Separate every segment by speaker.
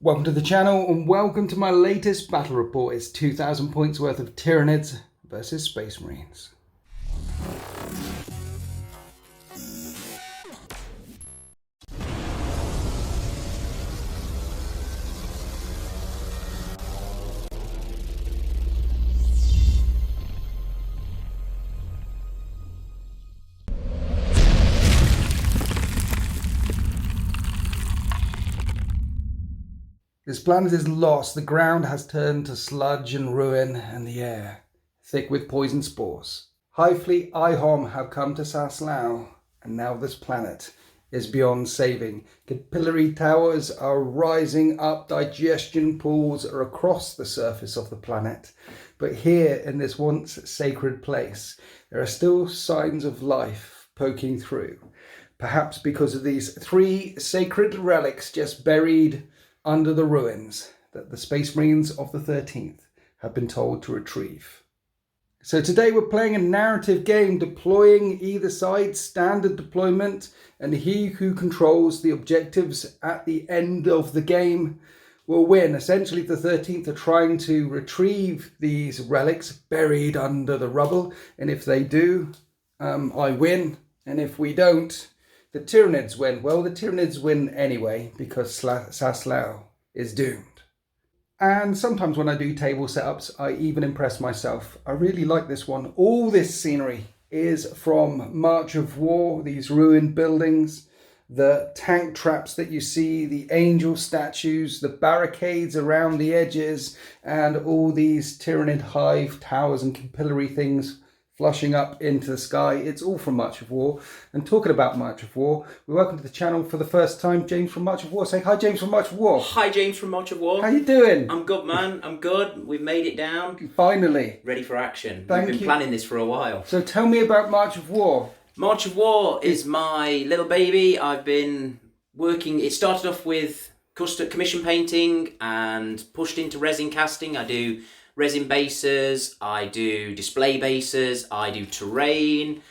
Speaker 1: Welcome to the channel and welcome to my latest battle report. It's 2,000 points worth of Tyranids versus Space Marines. This planet is lost. The ground has turned to sludge and ruin, and the air thick with poison spores. Hive Fleet IHOM have come to Saslau, and now this planet is beyond saving. Capillary towers are rising up, digestion pools are across the surface of the planet. But here in this once sacred place, there are still signs of life poking through. Perhaps because of these 3 sacred relics just buried under the ruins that the Space Marines of the 13th have been told to retrieve. So today we're playing a narrative game, deploying either side, standard deployment, and he who controls the objectives at the end of the game will win. Essentially, the 13th are trying to retrieve these relics buried under the rubble, and if they do, I win, and if we don't, the Tyranids win. Well, the Tyranids win anyway because Saslau is doomed. And sometimes when I do table setups, I even impress myself. I really like this one. All this scenery is from March of War, these ruined buildings, the tank traps that you see, the angel statues, the barricades around the edges, and all these Tyranid hive towers and capillary things flushing up into the sky. It's all from March of War. And talking about March of War, we welcome to the channel for the first time James from March of War. Say hi, James from March of War.
Speaker 2: Hi, James from March of War.
Speaker 1: How you doing?
Speaker 2: I'm good, man. I'm good. We've made it down.
Speaker 1: Finally.
Speaker 2: Ready for action.
Speaker 1: Thank
Speaker 2: We've been planning this for a while.
Speaker 1: So tell me about March of War.
Speaker 2: March of War is my little baby. I've been working. It started off with custom commission painting and pushed into resin casting. I do resin bases, I do display bases, I do terrain,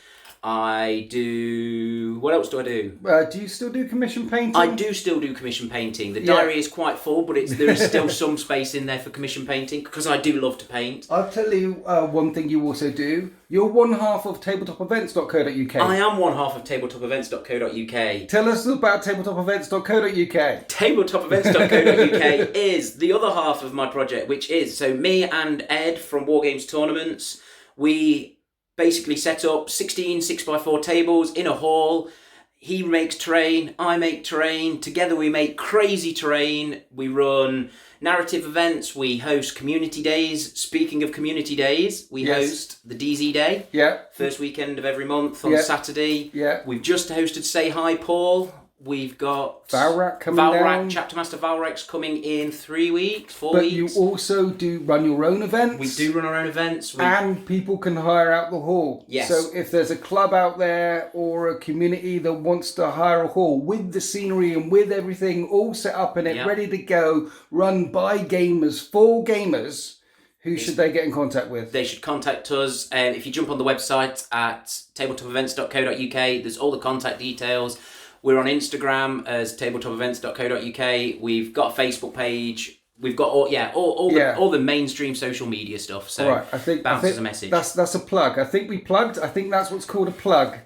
Speaker 2: I do... What else do I do?
Speaker 1: Do you still do commission painting?
Speaker 2: I do still do commission painting. The diary is quite full, but there is still some space in there for commission painting because I do love to paint.
Speaker 1: I'll tell you one thing you also do. You're one half of tabletopevents.co.uk.
Speaker 2: I am one half of tabletopevents.co.uk.
Speaker 1: Tell us about tabletopevents.co.uk.
Speaker 2: Tabletopevents.co.uk is the other half of my project, which is, so me and Ed from War Games Tournaments, we basically set up 16 6x4 tables in a hall. He makes terrain, I make terrain. Together we make crazy terrain. We run narrative events. We host community days. Speaking of community days, we host the DZ Day.
Speaker 1: Yeah.
Speaker 2: First weekend of every month on Saturday.
Speaker 1: Yeah.
Speaker 2: We've just hosted Say Hi Paul. We've got
Speaker 1: Valrak coming down.
Speaker 2: Chapter Master Valrak's coming in 3 weeks, 4
Speaker 1: but
Speaker 2: weeks.
Speaker 1: You also do run your own events.
Speaker 2: We do run our own events.
Speaker 1: And people can hire out the hall.
Speaker 2: Yes.
Speaker 1: So if there's a club out there or a community that wants to hire a hall with the scenery and with everything all set up in it, ready to go, run by gamers, for gamers, who should they get in contact with?
Speaker 2: They should contact us. If you jump on the website at tabletopevents.co.uk, there's all the contact details. We're on Instagram as tabletopevents.co.uk. We've got a Facebook page. We've got all the mainstream social media stuff. So
Speaker 1: right, I think
Speaker 2: as a message.
Speaker 1: That's a plug. I think we plugged. I think that's what's called a plug.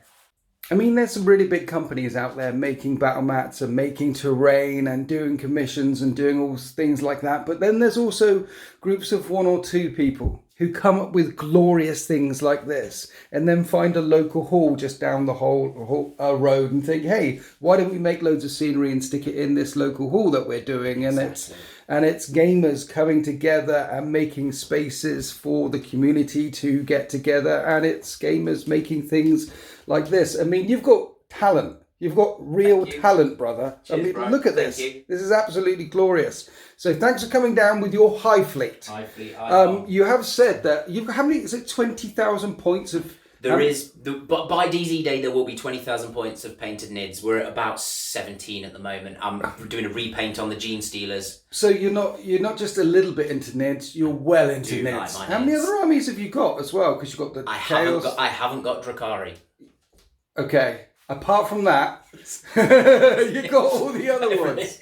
Speaker 1: I mean, there's some really big companies out there making battle mats and making terrain and doing commissions and doing all things like that. But then there's also groups of 1 or 2 people who come up with glorious things like this and then find a local hall just down the whole road and think, hey, why don't we make loads of scenery and stick it in this local hall that we're doing? And it's gamers coming together and making spaces for the community to get together, and it's gamers making things like this. I mean, you've got talent. You've got real talent, brother.
Speaker 2: Cheers,
Speaker 1: I mean,
Speaker 2: bro.
Speaker 1: look at this. This is absolutely glorious. So thanks for coming down with your Hive Fleet.
Speaker 2: Hive Fleet.
Speaker 1: You have said that you've how many? Is it 20,000 points of?
Speaker 2: But by DZ Day there will be 20,000 points of painted nids. We're at about 17 at the moment. I'm doing a repaint on the Gene Stealers.
Speaker 1: So you're not just a little bit into nids. You're well into nids. How many other armies have you got as well? Because you've got the Chaos.
Speaker 2: I haven't got Drakari.
Speaker 1: Okay. Apart from that, you got all the other ones.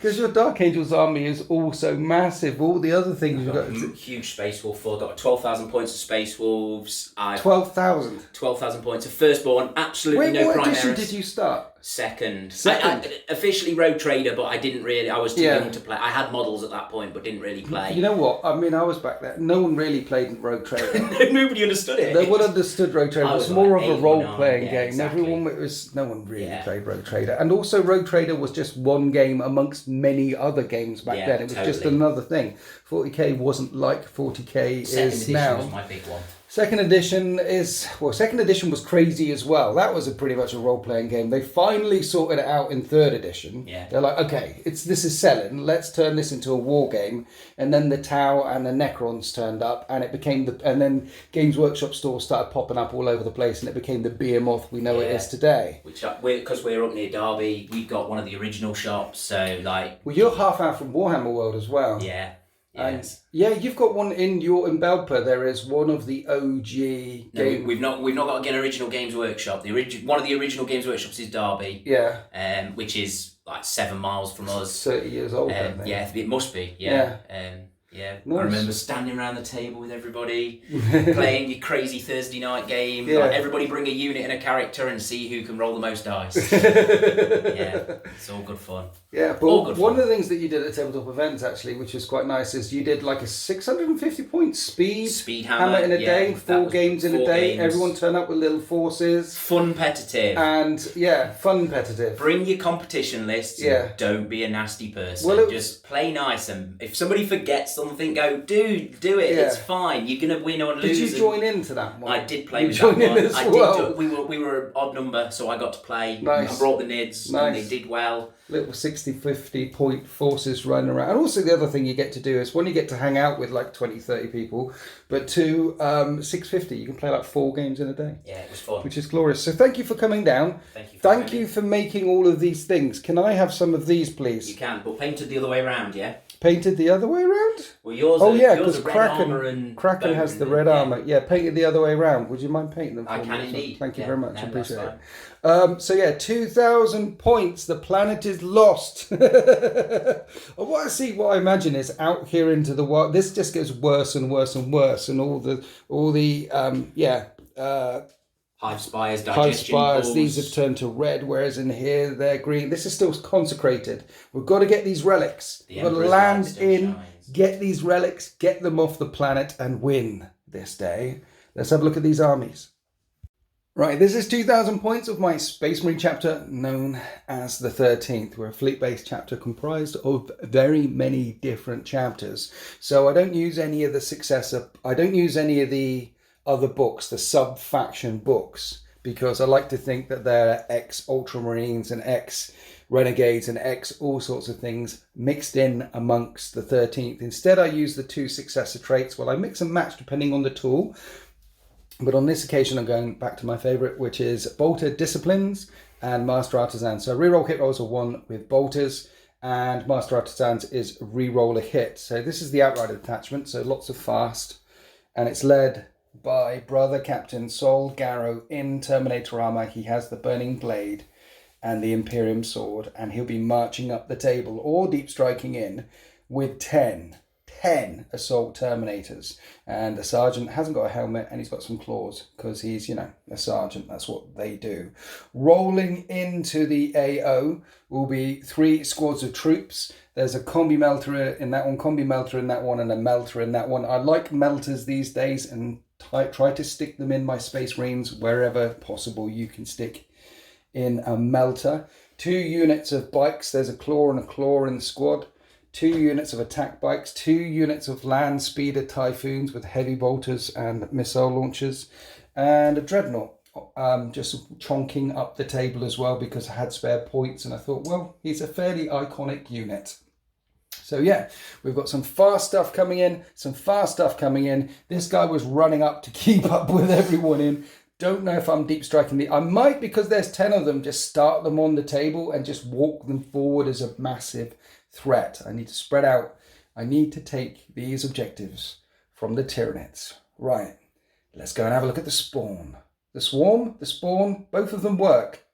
Speaker 1: Because your Dark Angels army is also massive. All the other things you've got.
Speaker 2: Huge Space Wolf. I've got 12,000 points of Space Wolves.
Speaker 1: 12,000?
Speaker 2: 12,000 points of Firstborn. Absolutely no Primaris.
Speaker 1: What edition did you start?
Speaker 2: Second. I officially Rogue Trader, but I didn't really. I was too young to play. I had models at that point, but didn't really play.
Speaker 1: You know what? I mean, I was back there. No one really played Rogue Trader.
Speaker 2: Nobody understood it.
Speaker 1: No one understood Rogue Trader. It was more of a role-playing game.
Speaker 2: Exactly.
Speaker 1: No one really played Rogue Trader. And also, Rogue Trader was just one game amongst many other games back then. It was just another thing. 40k wasn't like 40k is now.
Speaker 2: Was my big one.
Speaker 1: Second edition was crazy as well. That was pretty much a role-playing game. They finally sorted it out in third edition.
Speaker 2: Yeah.
Speaker 1: They're like, okay, this is selling. Let's turn this into a war game. And then the Tau and the Necrons turned up, and it became and then Games Workshop stores started popping up all over the place, and it became the behemoth we know it is today.
Speaker 2: Which because we're up near Derby, we've got one of the original shops. So like,
Speaker 1: well, you're half out from Warhammer World as well.
Speaker 2: Yeah.
Speaker 1: Yes. And you've got one in Belper. There is one of the OG.
Speaker 2: No, we've not got an original Games Workshop. One of the original Games Workshops is Derby.
Speaker 1: Yeah.
Speaker 2: Which is like 7 miles from us.
Speaker 1: 30 years old. I think.
Speaker 2: Yeah, it must be. Yeah. Nice. I remember standing around the table with everybody, playing your crazy Thursday night game. Yeah. Like, everybody bring a unit and a character and see who can roll the most dice. It's all good fun.
Speaker 1: Yeah, but one of the things that you did at Tabletop Events, actually, which was quite nice, is you did like a 650 point speed hammer in a day, 4 games in a day. Everyone turn up with little forces.
Speaker 2: Fun-petitive.
Speaker 1: And fun-petitive.
Speaker 2: Bring your competition lists. And don't be a nasty person. Just play nice, and if somebody forgets something, go do it. It's fine. You're gonna win or lose.
Speaker 1: Did you join into that one?
Speaker 2: I did play with that one. We were an odd number, so I got to play. Nice. I brought the NIDs, and they did well.
Speaker 1: Little 50 point forces running around. And also the other thing you get to do is when you get to hang out with like 20, 30 people, but 650, you can play like 4 games in a day.
Speaker 2: Yeah, it was fun.
Speaker 1: Which is glorious. So thank you for coming down. Thank you for making all of these things. Can I have some of these, please?
Speaker 2: You can, but painted the other way around, yeah?
Speaker 1: Painted the other way around?
Speaker 2: Well, yours
Speaker 1: because Kraken has the red armour. Yeah, painted the other way around. Would you mind painting them for me?
Speaker 2: I can indeed.
Speaker 1: Thank you very much. I appreciate it. 2,000 points. The planet is lost. What I imagine is out here into the world. This just gets worse and worse and worse, and all the
Speaker 2: Hive Spires, digestion balls.
Speaker 1: These have turned to red, whereas in here they're green. This is still consecrated. We've got to get these relics. We've got to land in, get these relics, get them off the planet, and win this day. Let's have a look at these armies. Right, this is 2,000 points of my Space Marine chapter known as the 13th. We're a fleet-based chapter comprised of very many different chapters. So I don't use any of the other books, the sub-faction books, because I like to think that they're ex-Ultramarines and ex-Renegades and ex-all sorts of things mixed in amongst the 13th. Instead, I use the 2 successor traits. Well, I mix and match depending on the tool. But on this occasion, I'm going back to my favourite, which is Bolter Disciplines and Master Artisans. So reroll hit rolls are 1 with Bolters, and Master Artisans is reroll a hit. So this is the Outrider detachment, so lots of fast. And it's led by Brother Captain Sol Garrow in Terminator armour. He has the Burning Blade and the Imperium Sword, and he'll be marching up the table or deep striking in with 10 assault Terminators. And the sergeant hasn't got a helmet, and he's got some claws because he's, a sergeant. That's what they do. Rolling into the AO will be 3 squads of troops. There's a combi melter in that one, and a melter in that one. I like melters these days, and try to stick them in my Space Marines wherever possible. You can stick in a melter. 2 units of bikes. There's a claw and a claw in the squad. 2 units of attack bikes. 2 units of land speeder typhoons with heavy bolters and missile launchers, and a dreadnought. Just chonking up the table as well because I had spare points, and I thought, well, he's a fairly iconic unit. So yeah, we've got some fast stuff coming in, This guy was running up to keep up with everyone in. Don't know if I'm deep striking I might, because there's 10 of them, just start them on the table and just walk them forward as a massive threat. I need to spread out. I need to take these objectives from the Tyranids. Right, let's go and have a look at the spawn. The swarm, the spawn, both of them work.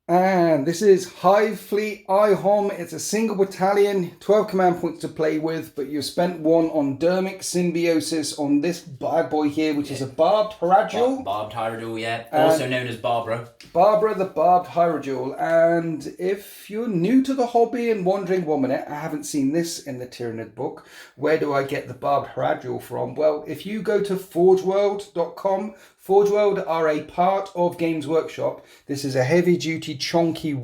Speaker 1: And this is Hive Fleet IHOM. It's a single battalion, 12 command points to play with, but you've spent one on Dermic Symbiosis on this bad boy here, which is a Barbed Haraduel.
Speaker 2: Barbed Haraduel, yeah. Also known as Barbara.
Speaker 1: Barbara the Barbed Haraduel. And if you're new to the hobby and wondering, 1 minute, I haven't seen this in the Tyranid book, where do I get the Barbed Haraduel from? Well, if you go to forgeworld.com, Forgeworld are a part of Games Workshop. This is a heavy-duty, chonky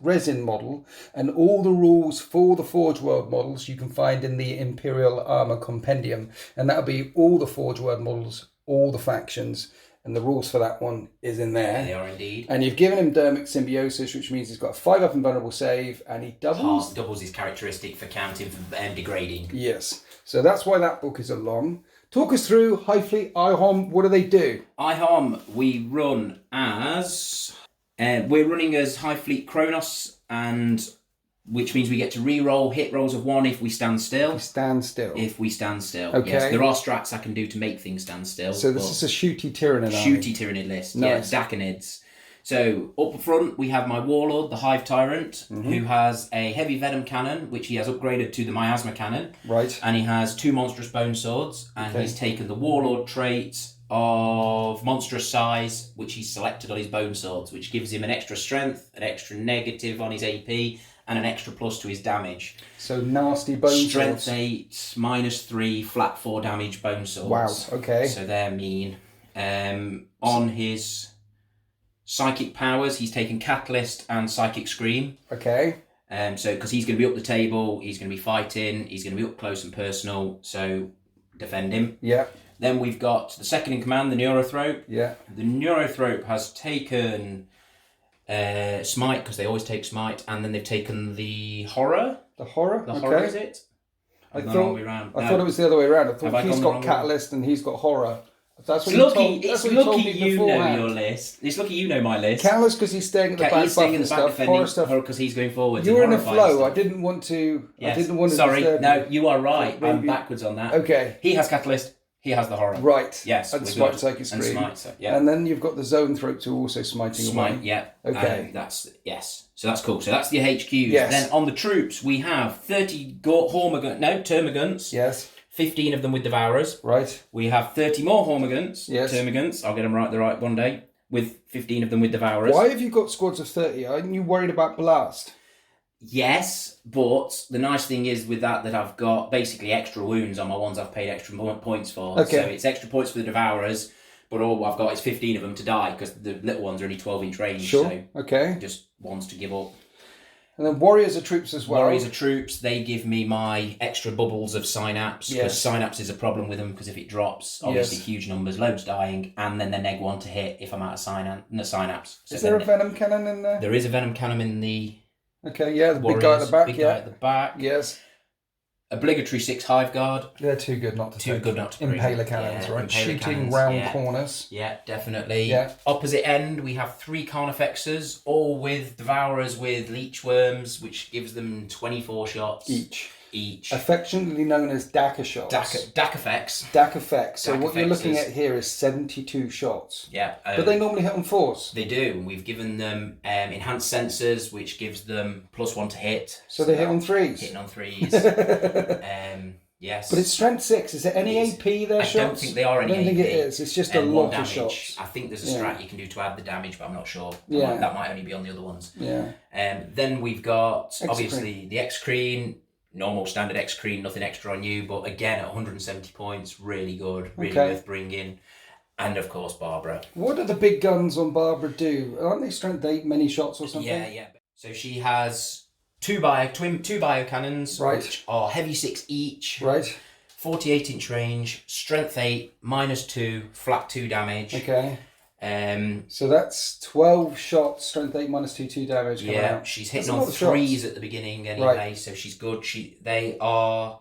Speaker 1: resin model, and all the rules for the Forgeworld models you can find in the Imperial Armour Compendium, and that'll be all the Forgeworld models, all the factions, and the rules for that one is in there.
Speaker 2: They are indeed.
Speaker 1: And you've given him Dermic Symbiosis, which means he's got a 5 up invulnerable save, and he doubles.
Speaker 2: Doubles his characteristic for counting for degrading.
Speaker 1: Yes, so that's why that book is a long. Talk us through Hive Fleet IHOM. What do they do?
Speaker 2: IHOM, we run as... we're running as Hive Fleet Kronos, and which means we get to re-roll hit rolls of 1 if we stand still. If we stand still.
Speaker 1: Okay.
Speaker 2: Yes, there are strats I can do to make things stand still.
Speaker 1: So this is a shooty Tyranid army.
Speaker 2: Shooty Tyranid list.
Speaker 1: Nice.
Speaker 2: Yeah, Dacanids. So up front we have my Warlord, the Hive Tyrant, who has a heavy Venom Cannon, which he has upgraded to the Miasma Cannon.
Speaker 1: Right.
Speaker 2: And he has 2 monstrous bone swords, and he's taken the Warlord trait of monstrous size, which he's selected on his bone swords, which gives him an extra strength, an extra negative on his AP, and an extra plus to his damage.
Speaker 1: So nasty bone
Speaker 2: Strength
Speaker 1: swords.
Speaker 2: 8, -3, flat 4 damage bone swords.
Speaker 1: Wow, okay.
Speaker 2: So they're mean. On his psychic powers, he's taken Catalyst and Psychic Scream.
Speaker 1: Okay.
Speaker 2: So because he's going to be up the table, he's going to be fighting, he's going to be up close and personal, so defend him.
Speaker 1: Yeah.
Speaker 2: Then we've got the second in command, the Neurothrope.
Speaker 1: Yeah.
Speaker 2: The Neurothrope has taken Smite, because they always take Smite, and then they've taken the Horror.
Speaker 1: The Horror?
Speaker 2: The Horror, is it?
Speaker 1: I thought it was the other way around. I thought he's got Catalyst and he's got Horror. That's what
Speaker 2: It's lucky you know your list. It's lucky you know my list.
Speaker 1: Catalyst because he's staying at the back,
Speaker 2: he's staying in the back defending
Speaker 1: Horror stuff
Speaker 2: because he's going forward.
Speaker 1: You were in a flow. I didn't want to.
Speaker 2: Yes.
Speaker 1: I didn't want to.
Speaker 2: Sorry,
Speaker 1: disturb
Speaker 2: no,
Speaker 1: you.
Speaker 2: you are right. I'm backwards on that.
Speaker 1: Okay.
Speaker 2: He has Catalyst. He has the Horror.
Speaker 1: Right.
Speaker 2: Yes.
Speaker 1: And
Speaker 2: we're
Speaker 1: Smite,
Speaker 2: good.
Speaker 1: Psychic Scream.
Speaker 2: And Smite, yeah.
Speaker 1: And then you've got the Zone Throat who also smiting
Speaker 2: Smite,
Speaker 1: away.
Speaker 2: yeah.
Speaker 1: Okay.
Speaker 2: That's yes. So that's cool. So that's the HQs.
Speaker 1: Yes.
Speaker 2: Then on the troops we have 30 Termagants.
Speaker 1: Yes.
Speaker 2: 15 of them with Devourers.
Speaker 1: Right.
Speaker 2: We have 30 more Hormagants.
Speaker 1: Yes.
Speaker 2: Termagants. I'll get them right one day. With 15 of them with Devourers.
Speaker 1: Why have you got squads of 30? Aren't you worried about Blast?
Speaker 2: Yes, but the nice thing is with that I've got basically extra wounds on my ones I've paid extra points for.
Speaker 1: Okay.
Speaker 2: So it's extra points for the Devourers, but all I've got is 15 of them to die because the little ones are only 12-inch range.
Speaker 1: Sure.
Speaker 2: So
Speaker 1: okay.
Speaker 2: Just ones to give up.
Speaker 1: And then Warriors are troops as well.
Speaker 2: Warriors are troops. They give me my extra bubbles of Synapse because
Speaker 1: Yes.
Speaker 2: Synapse is a problem with them because if it drops, obviously
Speaker 1: Yes.
Speaker 2: huge numbers, loads dying, and then they're neg 1 to hit if I'm out of Synapse. So
Speaker 1: is there a Venom Cannon in there?
Speaker 2: There is a Venom Cannon in the
Speaker 1: Okay, yeah, the
Speaker 2: Warriors,
Speaker 1: big guy at the back,
Speaker 2: big
Speaker 1: yeah.
Speaker 2: guy at the back.
Speaker 1: Yes.
Speaker 2: Obligatory 6 Hive Guard.
Speaker 1: They're too good not to take.
Speaker 2: bring.
Speaker 1: Impaler cannons,
Speaker 2: Yeah,
Speaker 1: right?
Speaker 2: Impaler
Speaker 1: Shooting
Speaker 2: cannons,
Speaker 1: round
Speaker 2: yeah.
Speaker 1: corners.
Speaker 2: Yeah, definitely.
Speaker 1: Yeah.
Speaker 2: Opposite end, we have 3 Carnifexers, all with Devourers with Leech Worms, which gives them 24 shots. Each.
Speaker 1: Affectionately known as DACA shots.
Speaker 2: DAC effects.
Speaker 1: DAC effects. So
Speaker 2: DAC
Speaker 1: what you're
Speaker 2: effects
Speaker 1: looking
Speaker 2: is-
Speaker 1: at here is 72 shots.
Speaker 2: Yeah.
Speaker 1: But they normally hit on 4s.
Speaker 2: They do. We've given them enhanced sensors, which gives them +1 to hit.
Speaker 1: So they hit on 3s.
Speaker 2: Hitting on 3s. Yes.
Speaker 1: But it's strength 6. Is there any AP there shots?
Speaker 2: I don't think they are any
Speaker 1: I don't think
Speaker 2: AP.
Speaker 1: it is. It's just a
Speaker 2: And
Speaker 1: lot
Speaker 2: one
Speaker 1: of
Speaker 2: damage.
Speaker 1: shots.
Speaker 2: I think there's a strat you can do to add the damage, but I'm not sure.
Speaker 1: Yeah.
Speaker 2: That might only be on the other ones.
Speaker 1: Yeah.
Speaker 2: Then we've got,
Speaker 1: X-Creen.
Speaker 2: obviously, the X-Creen. Normal standard X-Creen, nothing extra on you, but again, at 170 points, really good, really worth bringing. And of course, Barbara.
Speaker 1: What do the big guns on Barbara do? Aren't they strength 8, many shots or something?
Speaker 2: Yeah. So she has two bio cannons,
Speaker 1: Right.
Speaker 2: which are heavy 6 each.
Speaker 1: Right.
Speaker 2: 48-inch range, strength 8, -2, flat 2 damage.
Speaker 1: Okay. So that's 12 shots, strength 8, -2 damage. Coming out.
Speaker 2: She's hitting
Speaker 1: That's a
Speaker 2: on
Speaker 1: lot of shots.
Speaker 2: 3s at the beginning anyway, so she's good. They are.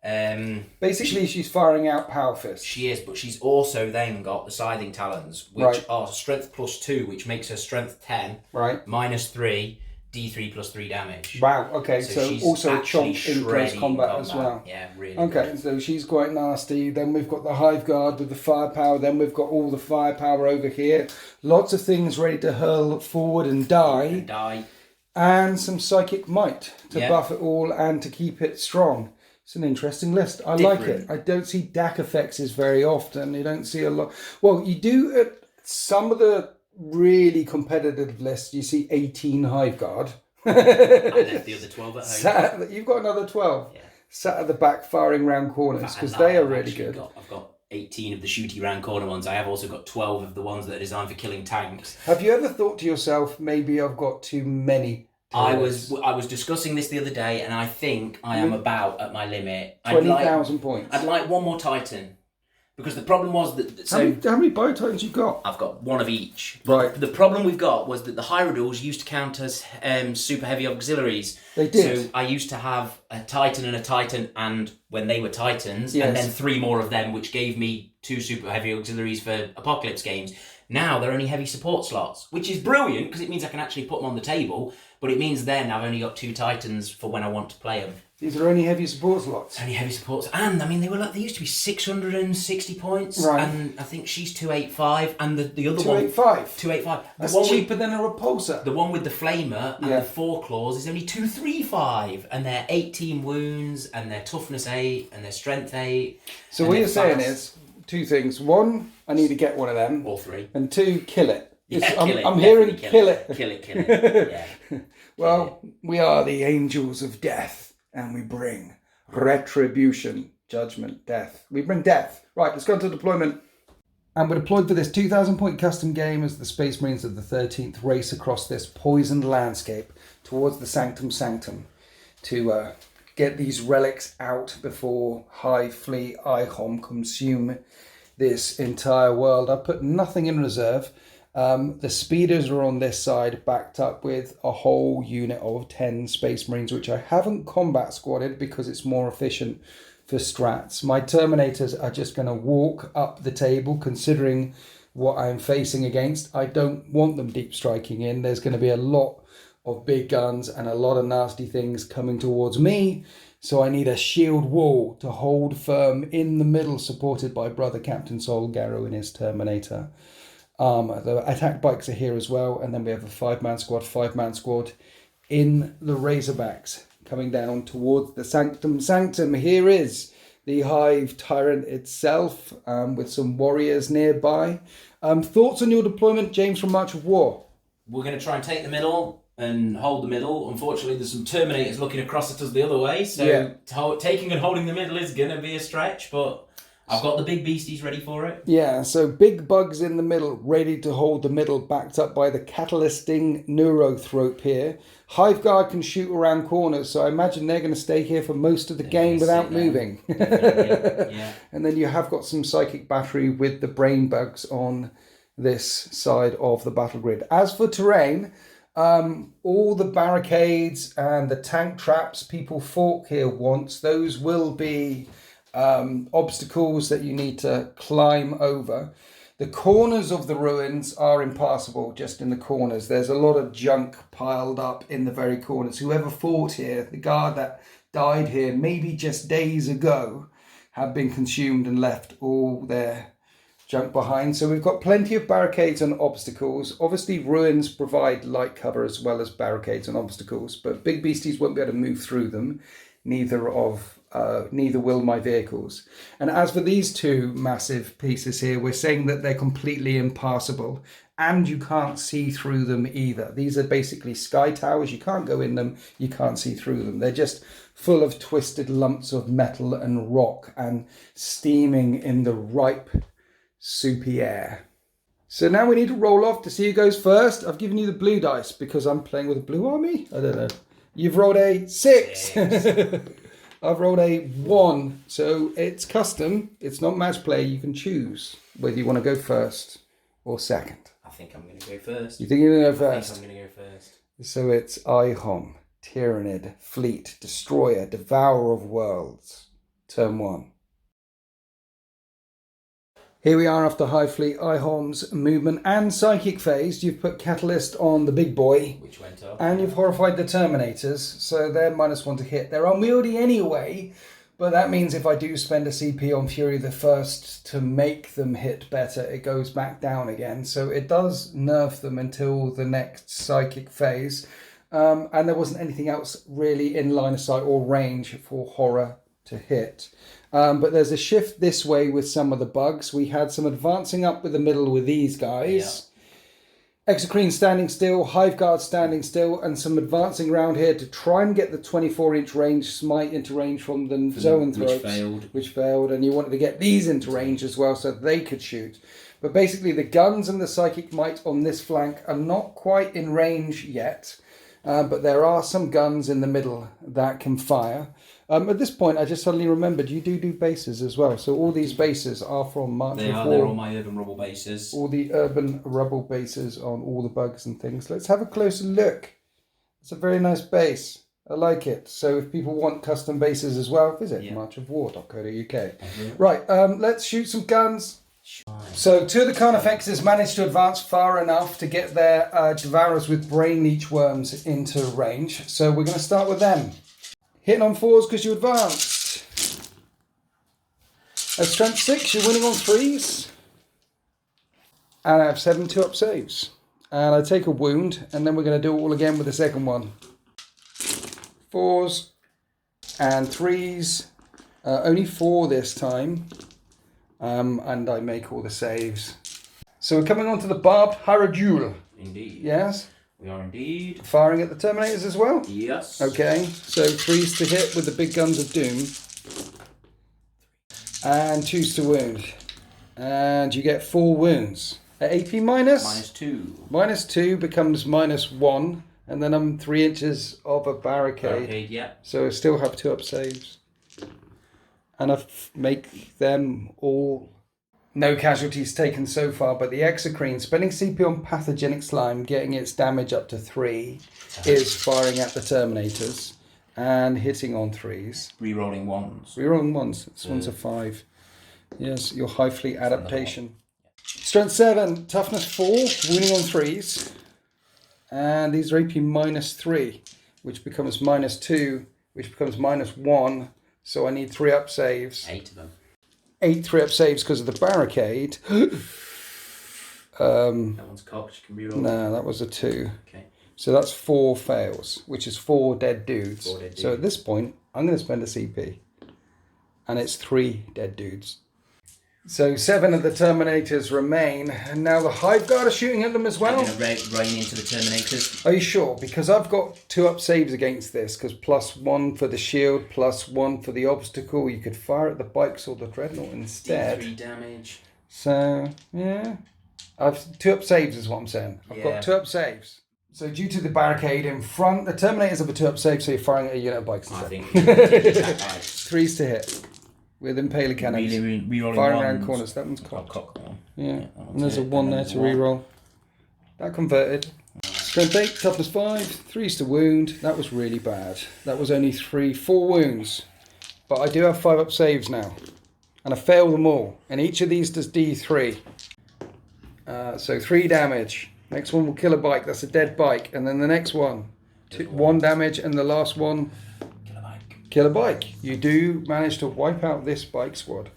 Speaker 1: Basically, she's firing out power fists.
Speaker 2: She is, but she's also then got the Scything Talons, which are strength +2, which makes her strength 10,
Speaker 1: Right.
Speaker 2: -3, D3+3 damage.
Speaker 1: Wow, okay,
Speaker 2: So
Speaker 1: so
Speaker 2: she's
Speaker 1: also a
Speaker 2: actually
Speaker 1: chomp in close
Speaker 2: shredding
Speaker 1: combat as well.
Speaker 2: Yeah, really.
Speaker 1: Okay,
Speaker 2: good.
Speaker 1: so she's quite nasty. Then we've got the Hive Guard with the firepower. Then we've got all the firepower over here. Lots of things ready to hurl forward and die. And some psychic might to buff it all and to keep it strong. It's an interesting list. I like it. I don't see DAC effects very often. You don't see a lot. Well, you do at some of the really competitive lists. You see 18 Hive Guard.
Speaker 2: I left the other 12 at home.
Speaker 1: You've got another 12.
Speaker 2: Yeah.
Speaker 1: Sat at the back firing round corners because they are really good.
Speaker 2: I've got 18 of the shooty round corner ones. I have also got 12 of the ones that are designed for killing tanks.
Speaker 1: Have you ever thought to yourself, maybe I've got too many?
Speaker 2: I was discussing this the other day, and I think I am about at my limit.
Speaker 1: 20,000 points.
Speaker 2: I'd like one more Titan. Because the problem was that...
Speaker 1: How many Bio-Titans you got?
Speaker 2: I've got one of each.
Speaker 1: Right.
Speaker 2: The problem we've got was that the Hyrule used to count as super heavy auxiliaries.
Speaker 1: They did.
Speaker 2: So I used to have a Titan, and when they were Titans, and then 3 more of them, which gave me 2 super heavy auxiliaries for Apocalypse games. Now they're only heavy support slots, which is brilliant because it means I can actually put them on the table, but it means then I've only got 2 Titans for when I want to play them.
Speaker 1: These are only heavy support slots.
Speaker 2: Only heavy supports, and I mean they used to be 660 points,
Speaker 1: right?
Speaker 2: And I think she's 285, and the other
Speaker 1: 285.
Speaker 2: one 285.
Speaker 1: That's cheaper than a repulsor.
Speaker 2: The one with the flamer and the 4 claws is only 235, and they're 18 wounds, and they're toughness 8, and they're strength 8.
Speaker 1: So what you're saying is 2 things: 1, I need to get one of them,
Speaker 2: or 3,
Speaker 1: and 2, kill it.
Speaker 2: I'm
Speaker 1: hearing kill it.
Speaker 2: Kill it. Yeah.
Speaker 1: Well, we are the angels of death. And we bring retribution, judgment, death. We bring death. Right, let's go into deployment. And we're deployed for this 2,000 point custom game as the Space Marines of the 13th race across this poisoned landscape towards the Sanctum Sanctum to get these relics out before Hive Fleet IHOM consume this entire world. I've put nothing in reserve. The speeders are on this side, backed up with a whole unit of 10 Space Marines, which I haven't combat squadded because it's more efficient for strats. My Terminators are just going to walk up the table, considering what I'm facing against. I don't want them deep striking in. There's going to be a lot of big guns and a lot of nasty things coming towards me. So I need a shield wall to hold firm in the middle, supported by Brother Captain Solgaro and his Terminator. The attack bikes are here as well, and then we have a 5-man squad in the Razorbacks coming down towards the Sanctum Sanctum. Here is the Hive Tyrant itself, with some warriors nearby. Thoughts on your deployment, James, from March of War?
Speaker 2: We're going to try and take the middle and hold the middle. Unfortunately, there's some Terminators looking across at us the other way, so taking and holding the middle is going to be a stretch, but I've got the big beasties ready for it. Yeah,
Speaker 1: so big bugs in the middle, ready to hold the middle, backed up by the catalysting neurothrope here. Hive Guard can shoot around corners, so I imagine they're going to stay here for most of the game without moving.
Speaker 2: Yeah.
Speaker 1: And then you have got some psychic battery with the brain bugs on this side of the battle grid. As for terrain, all the barricades and the tank traps people fought here once, those will be obstacles that you need to climb over. The corners of the ruins are impassable, just in the corners. There's a lot of junk piled up in the very corners. Whoever fought here, the guard that died here maybe just days ago, have been consumed and left all their junk behind. So we've got plenty of barricades and obstacles. Obviously ruins provide light cover as well as barricades and obstacles, but big beasties won't be able to move through them. Neither will my vehicles. And as for these 2 massive pieces here, we're saying that they're completely impassable, and you can't see through them either. These are basically sky towers. You can't go in them, you can't see through them. They're just full of twisted lumps of metal and rock and steaming in the ripe, soupy air. So now we need to roll off to see who goes first. I've given you the blue dice because I'm playing with a blue army. I don't know. You've rolled a 6. I've rolled a 1. So it's custom. It's not match play. You can choose whether you want to go first or second.
Speaker 2: I think I'm going to go first.
Speaker 1: You think you're going to go first?
Speaker 2: I think I'm going to go first.
Speaker 1: So it's IHOM, Tyranid, Fleet, Destroyer, Devourer of Worlds. Turn 1. Here we are after Hive Fleet IHOM's movement and psychic phase. You've put Catalyst on the big boy.
Speaker 2: Which went up.
Speaker 1: And you've horrified the Terminators, so they're -1 to hit. They're unwieldy anyway, but that means if I do spend a CP on Fury the First to make them hit better, it goes back down again. So it does nerf them until the next psychic phase. And there wasn't anything else really in line of sight or range for horror to hit. But there's a shift this way with some of the bugs. We had some advancing up with the middle with these guys. Yeah. Exocrine standing still, Hive Guard standing still, and some advancing around here to try and get the 24-inch range smite into range from the Zoanthropes. Which failed. And you wanted to get these into range as well so they could shoot. But basically the guns and the psychic might on this flank are not quite in range yet. But there are some guns in the middle that can fire. At this point, I just suddenly remembered you do bases as well. So all these bases are from March
Speaker 2: They are. They're all my urban rubble bases.
Speaker 1: All the urban rubble bases on all the bugs and things. Let's have a closer look. It's a very nice base. I like it. So if people want custom bases as well, visit marchofwar.co.uk. Right, let's shoot some guns. So two of the Carnifexes managed to advance far enough to get their Devourers with Brain Leech Worms into range. So we're going to start with them. Hitting on 4s because you advanced. At strength 6, you're winning on 3s. And I have 7 2-up saves. And I take a wound, and then we're going to do it all again with the second one. 4s and 3s. Only 4 this time. And I make all the saves. So we're coming on to the Barbed Hare Duel.
Speaker 2: Indeed.
Speaker 1: Yes?
Speaker 2: We are indeed.
Speaker 1: Firing at the Terminators as well?
Speaker 2: Yes.
Speaker 1: Okay, so 3s to hit with the big guns of doom. And 2s to wound. And you get 4 wounds. At AP minus?
Speaker 2: -2.
Speaker 1: -2 becomes -1. And then I'm 3 inches of a barricade.
Speaker 2: Barricade, yeah.
Speaker 1: So I still have 2-up saves. And I make them all. No casualties taken so far, but the Exocrine, spending CP on Pathogenic Slime, getting its damage up to 3, is firing at the Terminators and hitting on 3s.
Speaker 2: Rerolling 1s.
Speaker 1: Rerolling 1s. This one's a 5. Yes, your Hive Fleet adaptation. Strength 7, toughness 4, wounding on 3s. And these are AP -3, which becomes -2, which becomes -1. So I need 3-up saves.
Speaker 2: 8 of them.
Speaker 1: 8 3-up saves because of the barricade.
Speaker 2: That one's cocked. You can reroll.
Speaker 1: No, that was a 2.
Speaker 2: Okay.
Speaker 1: So that's 4 fails, which is 4 dead dudes.
Speaker 2: 4 dead dudes.
Speaker 1: So at this point, I'm going to spend a CP. And it's 3 dead dudes. So 7 of the Terminators remain. And now the Hive Guard are shooting at them as well.
Speaker 2: I'm going to rain into the Terminators.
Speaker 1: Are you sure? Because I've got 2-up saves against this. Because +1 for the shield, +1 for the obstacle. You could fire at the bikes or the dreadnought instead.
Speaker 2: D3 damage.
Speaker 1: So, yeah. I've 2-up saves is what I'm saying. I've got 2-up saves. So due to the barricade in front, the Terminators have a 2-up save, so you're firing at a unit of bikes instead.
Speaker 2: I think you can take that back.
Speaker 1: 3s to hit. With Impaler Cannons.
Speaker 2: Rerolling
Speaker 1: Firing
Speaker 2: ones.
Speaker 1: around corners. That one's cocked.
Speaker 2: Cock one.
Speaker 1: Yeah. And there's a 1 there to reroll. That converted. Strength 8, toughness 5, 3s to wound. That was really bad. That was only 4 wounds. But I do have 5-up saves now. And I fail them all. And each of these does D3. So 3 damage. Next one will kill a bike. That's a dead bike. And then the next one. 1 damage. And the last one. Kill a bike. You do manage to wipe out this bike squad.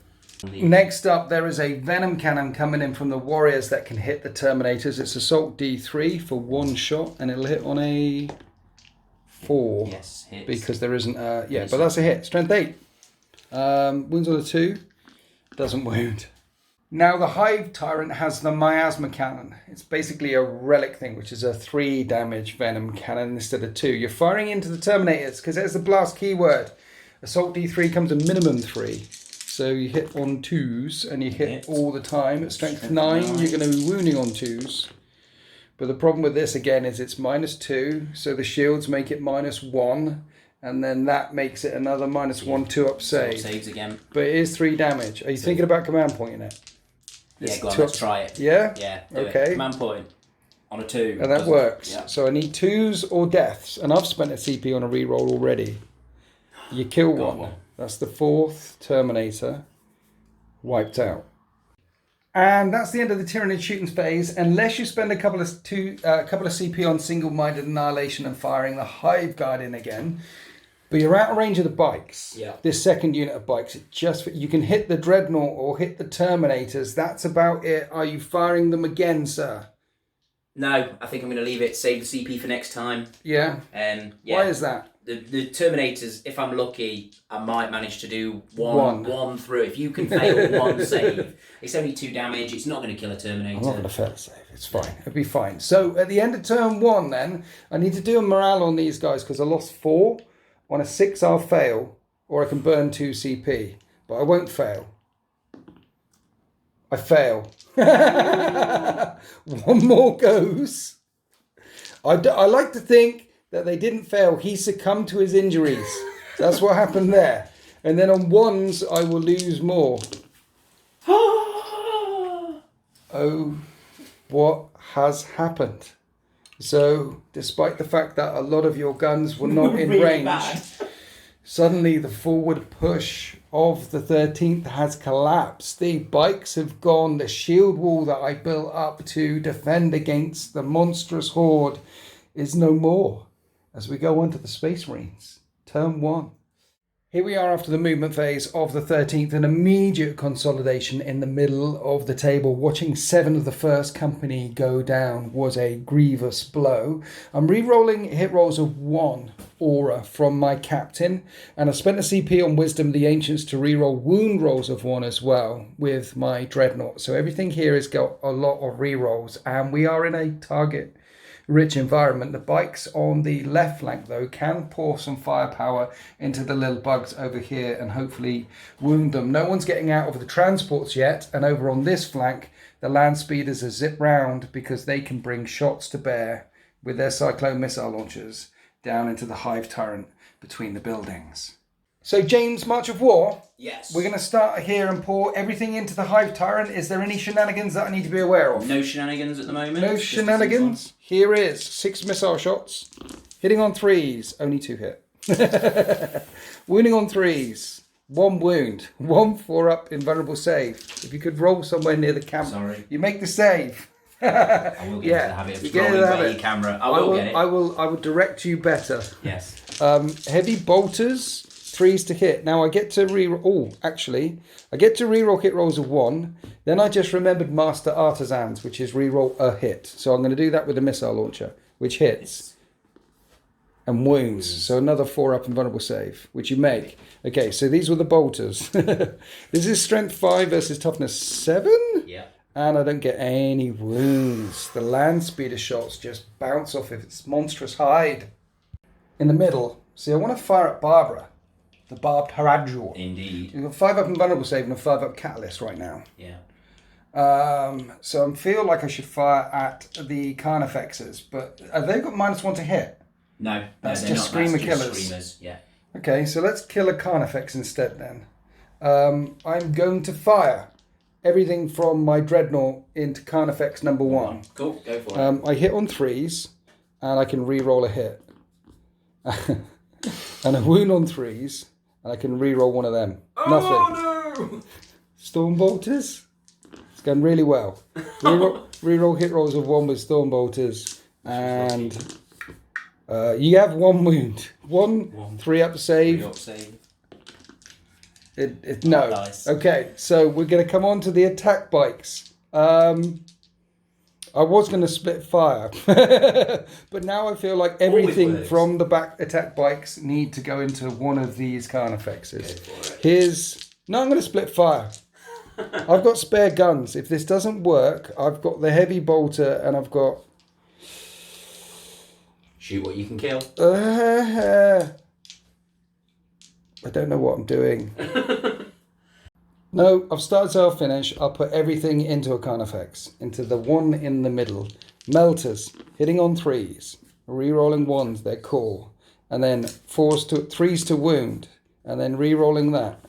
Speaker 1: Next up, there is a Venom Cannon coming in from the Warriors that can hit the Terminators. It's Assault D3 for 1 shot, and it'll hit on a 4.
Speaker 2: Yes, hits.
Speaker 1: Because there isn't yeah, but that's a hit. Strength 8. Wounds on a 2. Doesn't wound. Now the Hive Tyrant has the Miasma Cannon. It's basically a relic thing, which is a 3 damage Venom Cannon instead of 2. You're firing into the Terminators because there's the blast keyword. Assault D3 comes a minimum 3. So you hit on 2s and you hit all the time. At strength 9, you're going to be wounding on 2s. But the problem with this again is it's -2. So the shields make it -1. And then that makes it another -1 2-up save.
Speaker 2: Saves again.
Speaker 1: But it is 3 damage. Are you thinking about command pointing it?
Speaker 2: Yeah, go on, let's try it.
Speaker 1: Yeah?
Speaker 2: Yeah, do
Speaker 1: okay.
Speaker 2: It. Command point on a 2.
Speaker 1: And that works.
Speaker 2: Yeah.
Speaker 1: So I need 2s or deaths. And I've spent a CP on a reroll already. You kill one. That's the 4th Terminator wiped out. And that's the end of the Tyranid shooting phase, unless you spend a couple of CP on single-minded annihilation and firing the Hive Guard in again. But you're out of range of the bikes.
Speaker 2: Yeah.
Speaker 1: This second unit of bikes, you can hit the Dreadnought or hit the Terminators. That's about it. Are you firing them again, sir?
Speaker 2: No, I think I'm going to leave it. Save the CP for next time.
Speaker 1: Yeah.
Speaker 2: Yeah.
Speaker 1: Why is that?
Speaker 2: The Terminators, if I'm lucky, I might manage to do one through. If you can fail one save, it's only 2 damage. It's not going to kill a Terminator.
Speaker 1: I'm not going to fail a save. It's fine. It'll be fine. So at the end of turn 1, then I need to do a morale on these guys because I lost 4. On a 6, I'll fail, or I can burn 2 CP, but I won't fail. I fail. 1 more goes. I like to think that they didn't fail. He succumbed to his injuries. That's what happened there. And then on 1s, I will lose more. Oh, what has happened? So, despite the fact that a lot of your guns were not in
Speaker 2: really
Speaker 1: range,
Speaker 2: bad.
Speaker 1: Suddenly the forward push of the 13th has collapsed. The bikes have gone. The shield wall that I built up to defend against the monstrous horde is no more. As we go on to the Space Marines, turn 1. Here we are after the movement phase of the 13th, an immediate consolidation in the middle of the table. Watching 7 of the 1st company go down was a grievous blow. I'm re-rolling hit rolls of 1 aura from my captain, and I spent a CP on Wisdom of the Ancients to re-roll wound rolls of 1 as well with my Dreadnought. So everything here has got a lot of re-rolls, and we are in a target rich environment. The bikes on the left flank though can pour some firepower into the little bugs over here and hopefully wound them. No one's getting out of the transports yet, and over on this flank the land speeders are zip round because they can bring shots to bear with their cyclone missile launchers down into the Hive Tyrant between the buildings. So James, March of War.
Speaker 2: Yes.
Speaker 1: We're going to start here and pour everything into the Hive Tyrant. Is there any shenanigans that I need to be aware of?
Speaker 2: No shenanigans at the moment.
Speaker 1: No shenanigans. Here is 6 missile shots. Hitting on 3s. Only 2 hit. Wounding on 3s. 1 wound. 1 4-up invulnerable save. If you could roll somewhere near the camp.
Speaker 2: Sorry.
Speaker 1: You make the save.
Speaker 2: I will get the habit of rolling by your camera. I will get it.
Speaker 1: I will direct you better.
Speaker 2: Yes.
Speaker 1: Heavy bolters. 3s to hit. Now I get to reroll. I get to reroll hit rolls of 1. Then I just remembered Master Artisans, which is reroll a hit. So I'm going to do that with a missile launcher, which hits and wounds. So another 4-up invulnerable save, which you make. Okay, so these were the bolters. This is strength 5 versus toughness 7.
Speaker 2: Yeah.
Speaker 1: And I don't get any wounds. The land speeder shots just bounce off of its monstrous hide. In the middle, see, I want to fire at Barbara. The Barbed Hare.
Speaker 2: Indeed.
Speaker 1: You've got 5-up invulnerable save and a 5-up catalyst right now.
Speaker 2: Yeah.
Speaker 1: So I feel like I should fire at the Carnifexes, but have they got -1 to hit?
Speaker 2: No.
Speaker 1: That's
Speaker 2: they're
Speaker 1: just
Speaker 2: not.
Speaker 1: Screamer
Speaker 2: That's just
Speaker 1: killers.
Speaker 2: Screamers. Yeah.
Speaker 1: Okay, so let's kill a Carnifex instead then. I'm going to fire everything from my Dreadnought into Carnifex number 1.
Speaker 2: Cool, go for it.
Speaker 1: I hit on 3s, and I can re-roll a hit. And a wound on 3s, and I can re-roll one of them.
Speaker 2: Oh,
Speaker 1: Nothing.
Speaker 2: no!
Speaker 1: Stormbolters? It's going really well. Re-roll hit rolls of 1 with Stormbolters, and you have 1 wound. 1 3-up save.
Speaker 2: 3-up save.
Speaker 1: No.
Speaker 2: Nice.
Speaker 1: Okay, so we're going to come on to the attack bikes. I was going to split fire, but now I feel like everything from the back attack bikes need to go into one of these Carnifexes. No, I'm going to split fire. I've got spare guns. If this doesn't work, I've got the heavy bolter and I've got...
Speaker 2: Shoot what you can kill.
Speaker 1: I don't know what I'm doing. No, I've started so I'll finish. I'll put everything into a Carnifex, into the one in the middle. Melters, hitting on 3s, re-rolling 1s, they're core, and then 3s to wound, and then re-rolling that.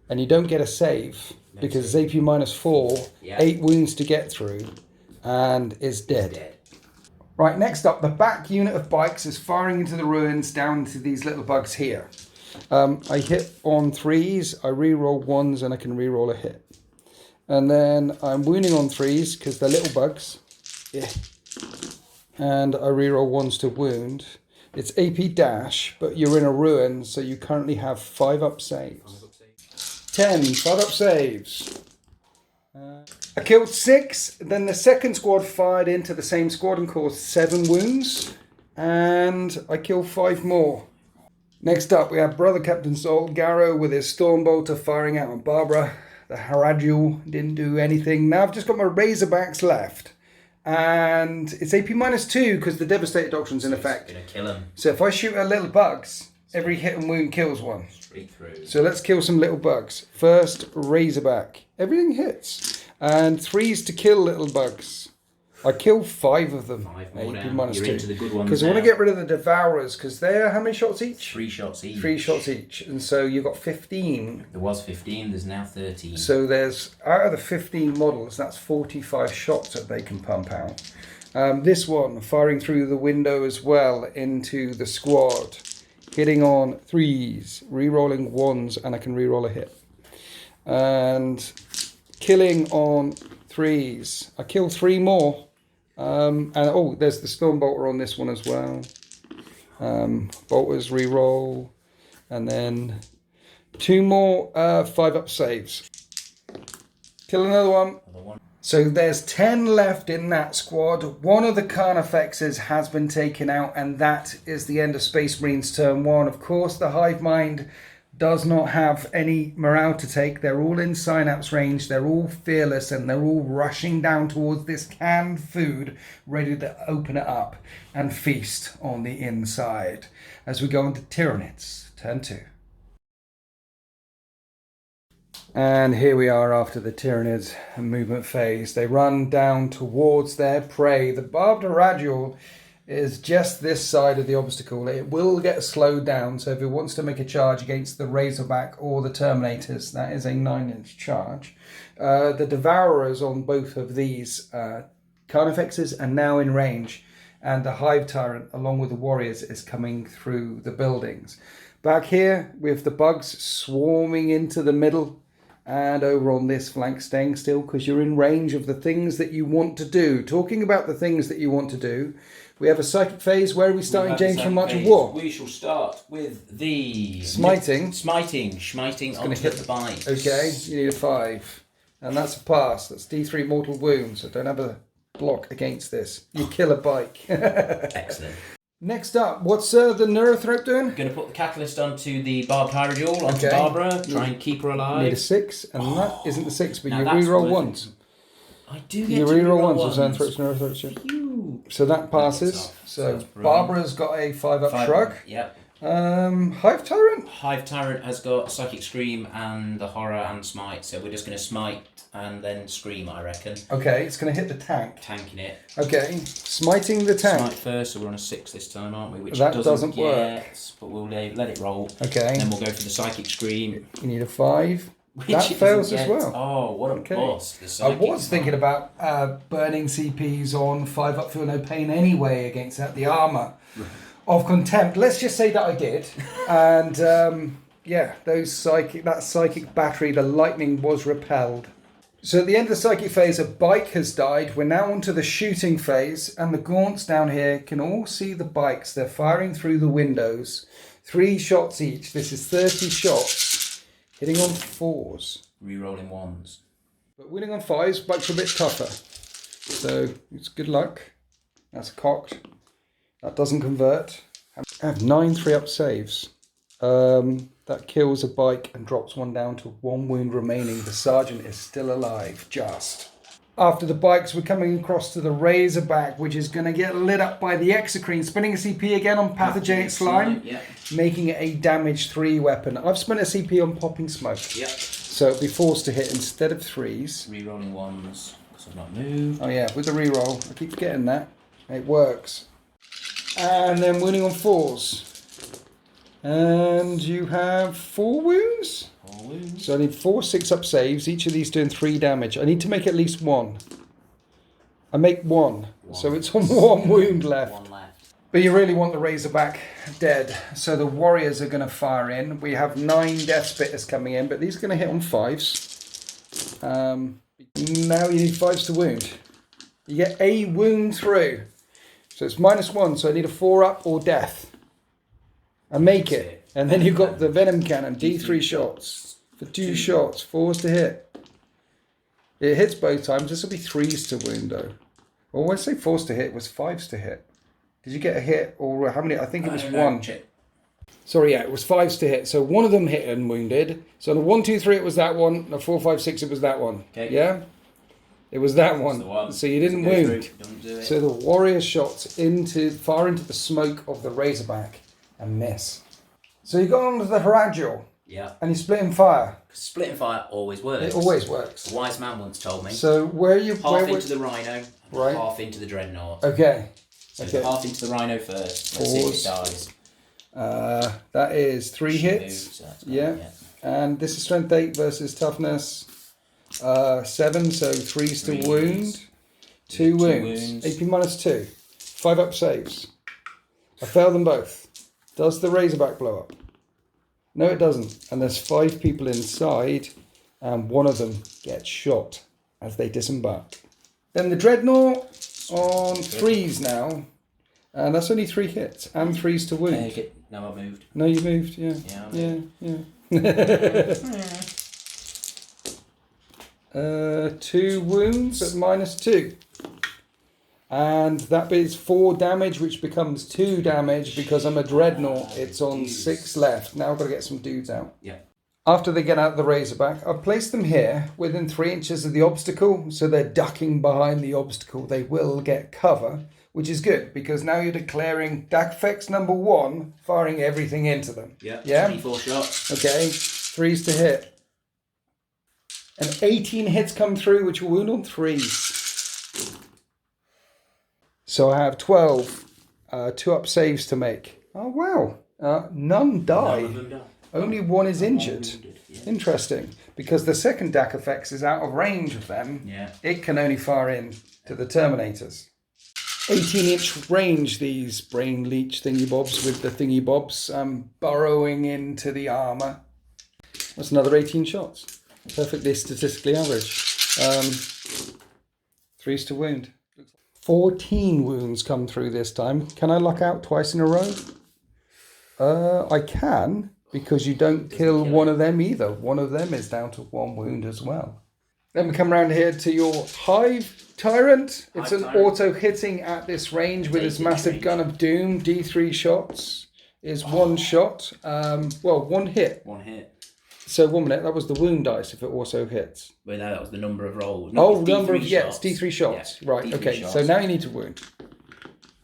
Speaker 1: And you don't get a save, because it's AP -4, 8 wounds to get through, and is dead. Right, next up, the back unit of bikes is firing into the ruins down to these little bugs here. I hit on 3s, I re-roll 1s, and I can re-roll a hit. And then I'm wounding on 3s because they're little bugs. Yeah. And I reroll 1s to wound. It's AP dash, but you're in a ruin, so you currently have 5 up saves. 10, 5 up saves. I killed 6, then the second squad fired into the same squad and caused 7 wounds. And I killed 5 more. Next up, we have Brother Captain Sol Garrow with his Stormbolter firing out on Barbara. The Haradul didn't do anything. Now I've just got my Razorbacks left. And it's AP -2 because the Devastator Doctrine's in effect.
Speaker 2: It's going to kill him.
Speaker 1: So if I shoot at little bugs, every hit and wound kills one.
Speaker 2: Straight through.
Speaker 1: So let's kill some little bugs. First, Razorback. Everything hits. And 3s to kill little bugs. I killed 5 of them.
Speaker 2: 5 more
Speaker 1: AP
Speaker 2: down. You're
Speaker 1: -2.
Speaker 2: into the good ones
Speaker 1: Because I want to
Speaker 2: now.
Speaker 1: get rid of the Devourers, because they're how many shots each?
Speaker 2: 3 shots each.
Speaker 1: 3 shots each. And so you've got 15.
Speaker 2: There was 15, there's now 13.
Speaker 1: So there's, out of the 15 models, that's 45 shots that they can pump out. This one, firing through the window as well into the squad. Hitting on 3s, re-rolling 1s, and I can re-roll a hit. And killing on 3s. I killed 3 more. And oh, there's the Stormbolter on this one as well. Bolters re-roll. And then 2 more 5 up saves. Kill another one. So there's 10 left in that squad. One of the Carnifexes has been taken out, and that is the end of Space Marines turn 1. Of course, the Hive Mind does not have any morale to take. They're all in synapse range. They're all fearless, and they're all rushing down towards this canned food, ready to open it up and feast on the inside. As we go into Tyranids Turn 2. And here we are after the Tyranids movement phase. They run down towards their prey. The Barbed Radule is just this side of the obstacle. It will get slowed down, so if it wants to make a charge against the Razorback or the Terminators, that is a 9-inch charge. The Devourers on both of these Carnifexes are now in range, and the Hive Tyrant, along with the Warriors, is coming through the buildings. Back here, with the bugs swarming into the middle, and over on this flank staying still, because you're in range of the things that you want to do. Talking about the things that you want to do, we have a psychic phase. Where are we starting, James, from March of War?
Speaker 2: We shall start with the...
Speaker 1: Smiting.
Speaker 2: Smiting onto
Speaker 1: hit
Speaker 2: the bite.
Speaker 1: Okay, you need a 5. And that's a pass. That's D3 mortal wounds. So don't have a block against this. You kill a bike.
Speaker 2: Excellent.
Speaker 1: Next up, what's the Neurothrope doing?
Speaker 2: Going to put the Catalyst onto the Barbed Hyrule, onto
Speaker 1: Okay.
Speaker 2: Barbara, try and keep her alive.
Speaker 1: Need a 6, and that isn't the 6, but
Speaker 2: Now
Speaker 1: you
Speaker 2: that's
Speaker 1: reroll
Speaker 2: worth it.
Speaker 1: once.
Speaker 2: I do get
Speaker 1: You
Speaker 2: to
Speaker 1: reroll
Speaker 2: reroll
Speaker 1: once,
Speaker 2: ones.
Speaker 1: so Neurothrope. Yeah.
Speaker 2: Phew.
Speaker 1: So that passes.
Speaker 2: That's off.
Speaker 1: So
Speaker 2: That's brilliant.
Speaker 1: Barbara's got a 5-up
Speaker 2: 5
Speaker 1: shrug.
Speaker 2: Yep.
Speaker 1: Hive Tyrant.
Speaker 2: Hive Tyrant has got Psychic Scream and the Horror and Smite, so we're just going to Smite and then Scream, I reckon.
Speaker 1: Okay, it's going to hit the tank.
Speaker 2: Tanking it.
Speaker 1: Okay, smiting the tank.
Speaker 2: Smite first, so we're on a 6 this time, aren't we? Which
Speaker 1: That
Speaker 2: doesn't
Speaker 1: doesn't work.
Speaker 2: yet, but we'll let it roll.
Speaker 1: Okay.
Speaker 2: And then we'll go for the Psychic Scream.
Speaker 1: You need a 5.
Speaker 2: Which
Speaker 1: That
Speaker 2: it
Speaker 1: fails
Speaker 2: doesn't
Speaker 1: as
Speaker 2: get.
Speaker 1: well.
Speaker 2: Oh, what a
Speaker 1: Okay.
Speaker 2: bust. The
Speaker 1: I
Speaker 2: Psychic
Speaker 1: was thinking about burning CPs on 5-up feel no pain anyway against that. The armour of contempt. Let's just say that I did. And yeah, that psychic battery, the lightning was repelled. So at the end of the psychic phase, a bike has died. We're now onto the shooting phase, and the Gaunts down here can all see the bikes. They're firing through the windows. 3 shots each. This is 30 shots. Hitting on 4s.
Speaker 2: Rerolling 1s.
Speaker 1: But winning on 5s, bikes are a bit tougher. So it's good luck. That's cocked. That doesn't convert. I have 9 3-up saves. That kills a bike and drops one down to 1 wound remaining. The sergeant is still alive, just. After the bikes, we're coming across to the Razorback, which is going to get lit up by the Exocrine. Spinning a CP again on Pathogenic Slime,
Speaker 2: Yep.
Speaker 1: making it a damage 3 weapon. I've spent a CP on Popping Smoke.
Speaker 2: Yep.
Speaker 1: So it'll be forced to hit instead of 3s.
Speaker 2: Rerolling 1s, because I've not moved.
Speaker 1: Oh yeah, with the reroll. I keep forgetting that. It works. And then winning on 4s. And you have 4 wounds?
Speaker 2: 4 wounds.
Speaker 1: So I need 4 6-up saves, each of these doing 3 damage. I need to make at least 1. I make 1. So it's on 1 wound left.
Speaker 2: 1 left.
Speaker 1: But you really want the Razorback dead. So the Warriors are going to fire in. We have 9 Death Spitters coming in, but these are going to hit on 5s. Now you need 5s to wound. You get a wound through. So it's -1, so I need a 4-up or death. And make it. And then you've got the Venom Cannon, D3 shots. For 2 shots, 4s to hit. It hits both times. This will be 3s to wound though. Well, when I say 4s to hit, it was 5s to hit. Did you get a hit or how many? I think it was 1. Sorry, yeah, it was 5s to hit. So one of them hit and wounded. So the 1, 2, 3, it was that one. The 4, 5, 6, it was that one. Okay. Yeah? It was that one. So you didn't wound. So the warrior shots far into the smoke of the Razorback and miss. So you got onto the Hare.
Speaker 2: Yeah.
Speaker 1: And you split in fire.
Speaker 2: Splitting fire always works.
Speaker 1: It always works.
Speaker 2: A wise man once told me.
Speaker 1: So where you
Speaker 2: half into the Rhino, right? Half into the Dreadnought.
Speaker 1: Okay.
Speaker 2: So half into the Rhino first. Let's see if it dies.
Speaker 1: That is 3 hits. Yeah. And this is strength 8 versus toughness 7, so 3s to wound. 2 wounds. AP -2. 5-up saves. I fail them both. Does the Razorback blow up? No, it doesn't. And there's 5 people inside, and one of them gets shot as they disembark. Then the Dreadnought on 3s now, and that's only 3 hits and 3s to wound.
Speaker 2: No, I moved.
Speaker 1: No, you moved. Yeah. Yeah. 2 wounds at -2. And that is 4 damage, which becomes 2 damage because I'm a Dreadnought. It's on 6 left. Now I've got to get some dudes out.
Speaker 2: Yeah.
Speaker 1: After they get out the Razorback, I've placed them here within 3 inches of the obstacle. So they're ducking behind the obstacle. They will get cover, which is good because now you're declaring DAC effects number 1, firing everything into them.
Speaker 2: Yeah. 24 shots.
Speaker 1: Okay. 3s to hit. And 18 hits come through, which will wound on 3s. So I have 12 2-up saves to make. Oh, wow. None die.
Speaker 2: None of them die.
Speaker 1: Only 1 is injured. Interesting. Because the second DAC effects is out of range of them.
Speaker 2: Yeah.
Speaker 1: It can only fire in to the Terminators. 18-inch range, these brain leech thingy-bobs with the thingy-bobs burrowing into the armour. That's another 18 shots. Perfectly statistically average. 3s to wound. 14 wounds come through this time. Can I luck out twice in a row? I can, because you don't kill one of them either. One of them is down to 1 wound as well. Then we come around here to your Hive Tyrant. It's an auto-hitting at this range with his massive gun of doom. D3 shots is 1 shot. 1 hit.
Speaker 2: 1 hit.
Speaker 1: So 1 minute, that was the wound dice if it also hits.
Speaker 2: Well, no, that was the number of rolls.
Speaker 1: No, number of, yes, D3 shots. Yeah, right, D3 okay, shots. So now you need to wound.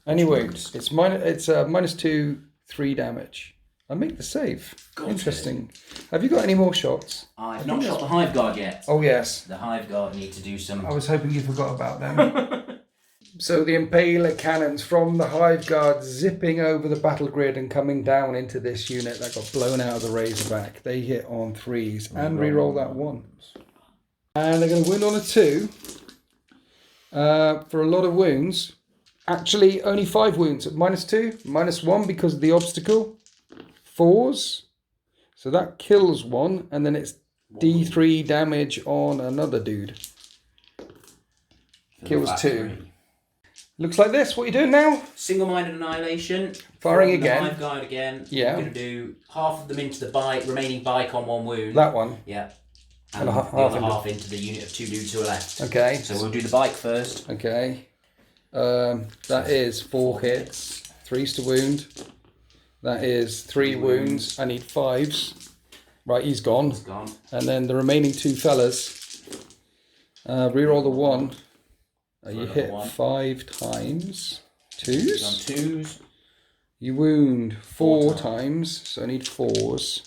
Speaker 1: Any wounds. It's -2, 3 damage. I make the save. Interesting. Have you got any more shots?
Speaker 2: I've not shot the Hive Guard yet.
Speaker 1: Oh, yes.
Speaker 2: The Hive Guard need to do some...
Speaker 1: I was hoping you forgot about them. So the Impaler cannons from the Hive Guard zipping over the battle grid and coming down into this unit that got blown out of the Razorback. They hit on 3s and re-roll that 1. And they're going to wound on a 2 for a lot of wounds. Actually, only 5 wounds at -2, -1 because of the obstacle. 4s. So that kills 1, and then it's D3 damage on another dude. Kills 2. Looks like this. What are you doing now?
Speaker 2: Single-minded annihilation.
Speaker 1: Firing again.
Speaker 2: The Hive Guard again.
Speaker 1: Yeah.
Speaker 2: We're going to do half of them into the remaining bike on 1 wound.
Speaker 1: That one.
Speaker 2: Yeah. And the other half into the unit of 2 dudes who are left.
Speaker 1: Okay.
Speaker 2: So we'll do the bike first.
Speaker 1: Okay. That is 4 hits. 3s to wound. That is 3 wounds. I need 5s. Right, he's gone.
Speaker 2: He's gone.
Speaker 1: And then the remaining 2 fellas. Reroll the 1. You hit 5 times. 2s?
Speaker 2: On 2s.
Speaker 1: You wound 4 times, so I need 4s.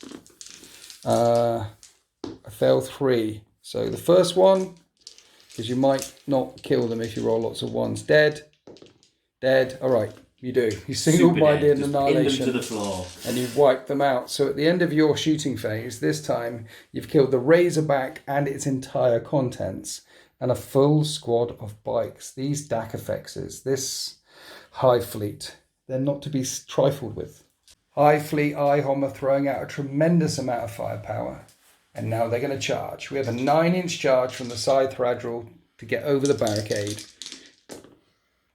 Speaker 1: I fail 3. So the first one, because you might not kill them if you roll lots of 1s. Dead. Dead. All right, you do. You single-minded annihilation.
Speaker 2: Pin them to the floor.
Speaker 1: And you wipe them out. So at the end of your shooting phase, this time, you've killed the Razorback and its entire contents. And a full squad of bikes. These DAC effects, this Hive Fleet, they're not to be trifled with. Hive Fleet IHOM are throwing out a tremendous amount of firepower. And now they're going to charge. We have a 9-inch charge from the side Thradral to get over the barricade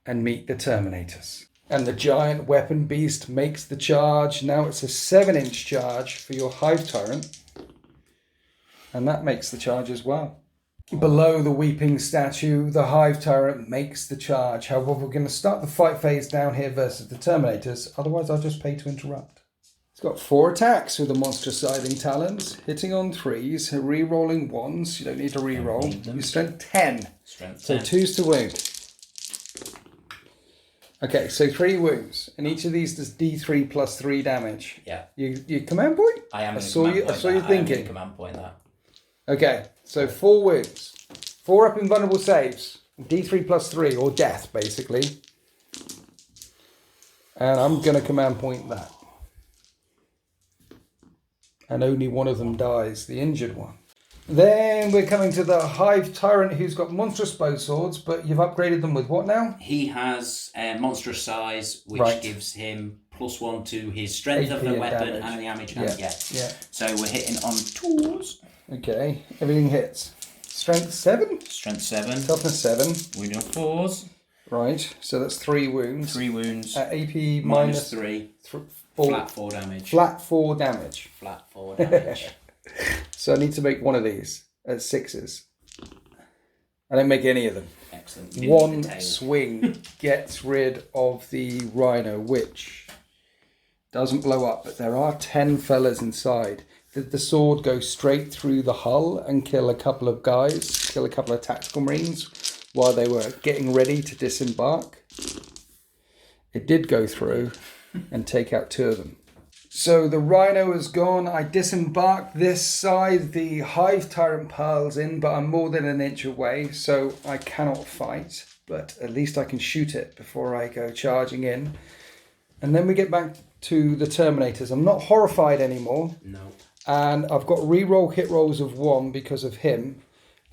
Speaker 1: and meet the Terminators. And the giant weapon beast makes the charge. Now it's a 7-inch charge for your Hive Tyrant. And that makes the charge as well. Below the weeping statue, the Hive Tyrant makes the charge. However, we're going to start the fight phase down here versus the Terminators. Otherwise, I'll just pay to interrupt. It's got 4 attacks with the monstrous scything talons, hitting on 3s, re-rolling 1s. You don't need to re-roll. Your strength 10.
Speaker 2: Strength
Speaker 1: 10. So 2s to wound. Okay, so 3 wounds, and each of these does D3 plus 3 damage.
Speaker 2: Yeah.
Speaker 1: You command point?
Speaker 2: I am.
Speaker 1: I saw you thinking.
Speaker 2: Command point that.
Speaker 1: Okay, so 4 wounds, 4 up invulnerable saves, D3 plus 3 or death basically, and I'm gonna command point that. And only one of them dies, the injured one. Then we're coming to the Hive Tyrant, who's got monstrous bow swords, but you've upgraded them with what now?
Speaker 2: He has monstrous size, which gives him +1 to his strength of the weapon damage. And the damage and gets. Yeah. So we're hitting on 2s.
Speaker 1: Okay, everything hits. Strength 7?
Speaker 2: Strength 7.
Speaker 1: Toughness 7.
Speaker 2: Wounding on 4s.
Speaker 1: Right, so that's 3 wounds.
Speaker 2: 3 wounds.
Speaker 1: At AP
Speaker 2: minus 3.
Speaker 1: 4.
Speaker 2: Flat 4 damage.
Speaker 1: Flat 4 damage.
Speaker 2: Flat 4 damage.
Speaker 1: So I need to make one of these at 6s. I don't make any of them.
Speaker 2: Excellent.
Speaker 1: One swing gets rid of the Rhino, which doesn't blow up, but there are 10 fellas inside. Did the sword go straight through the hull and kill a couple of guys, kill a couple of tactical marines while they were getting ready to disembark? It did go through and take out 2 of them. So the Rhino is gone. I disembarked this side. The Hive Tyrant piles in, but I'm more than an inch away, so I cannot fight. But at least I can shoot it before I go charging in. And then we get back to the Terminators. I'm not horrified anymore.
Speaker 2: No.
Speaker 1: And I've got reroll hit rolls of 1 because of him.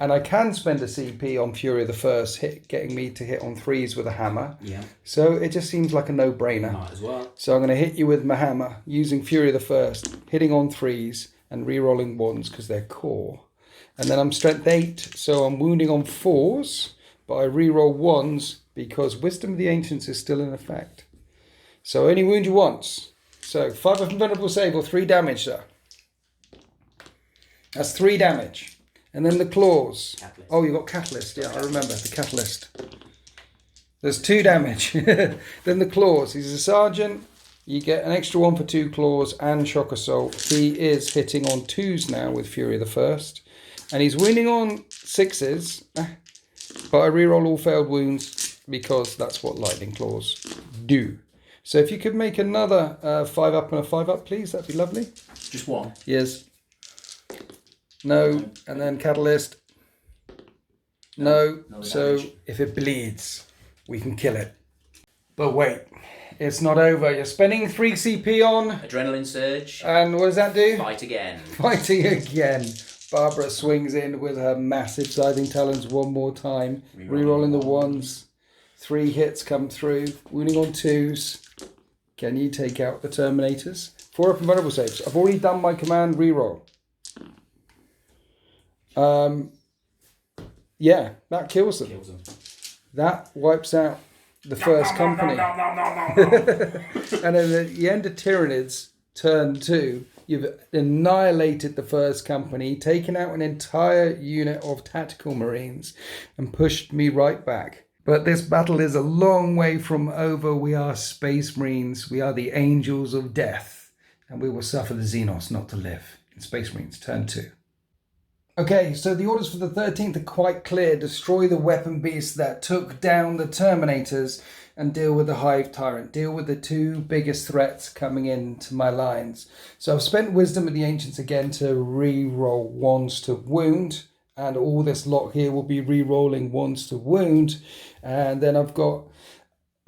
Speaker 1: And I can spend a CP on Fury of the First, getting me to hit on 3s with a hammer.
Speaker 2: Yeah.
Speaker 1: So it just seems like a no-brainer.
Speaker 2: Might as well.
Speaker 1: So I'm going to hit you with my hammer, using Fury of the First, hitting on 3s and re-rolling 1s because they're core. And then I'm strength 8, so I'm wounding on 4s, but I re-roll 1s because Wisdom of the Ancients is still in effect. So I only wound you once. So 5 of invulnerable save or 3 damage, sir. That's 3 damage. And then the claws.
Speaker 2: Catalyst.
Speaker 1: Oh, you got catalyst. Yeah, I remember the catalyst. There's 2 damage. Then the claws. He's a sergeant. You get an extra 1 for 2 claws and shock assault. He is hitting on 2s now with Fury of the First. And he's wounding on 6s. But I reroll all failed wounds because that's what lightning claws do. So if you could make another 5 up and a 5 up, please, that'd be lovely.
Speaker 2: Just 1?
Speaker 1: Yes. No, and then catalyst. No. So if it bleeds, we can kill it. But wait, it's not over. You're spending 3 CP on
Speaker 2: Adrenaline surge.
Speaker 1: And what does that do?
Speaker 2: Fight again.
Speaker 1: Fighting again. Barbara swings in with her massive scything talons one more time. Rerolling the 1s. 3 hits come through. Wounding on 2s. Can you take out the Terminators? 4 up invulnerable saves. I've already done my command reroll. Yeah, that kills them. That wipes out the first company. And then at the end of Tyranids Turn Two, you've annihilated the first company, taken out an entire unit of tactical marines, and pushed me right back. But this battle is a long way from over. We are space marines. We are the angels of death, and we will suffer the Xenos not to live. In Space Marines Turn 2. Okay, so the orders for the 13th are quite clear. Destroy the weapon beast that took down the Terminators and deal with the Hive Tyrant. Deal with the 2 biggest threats coming into my lines. So I've spent Wisdom of the Ancients again to re-roll 1s to wound. And all this lot here will be re-rolling 1s to wound. And then I've got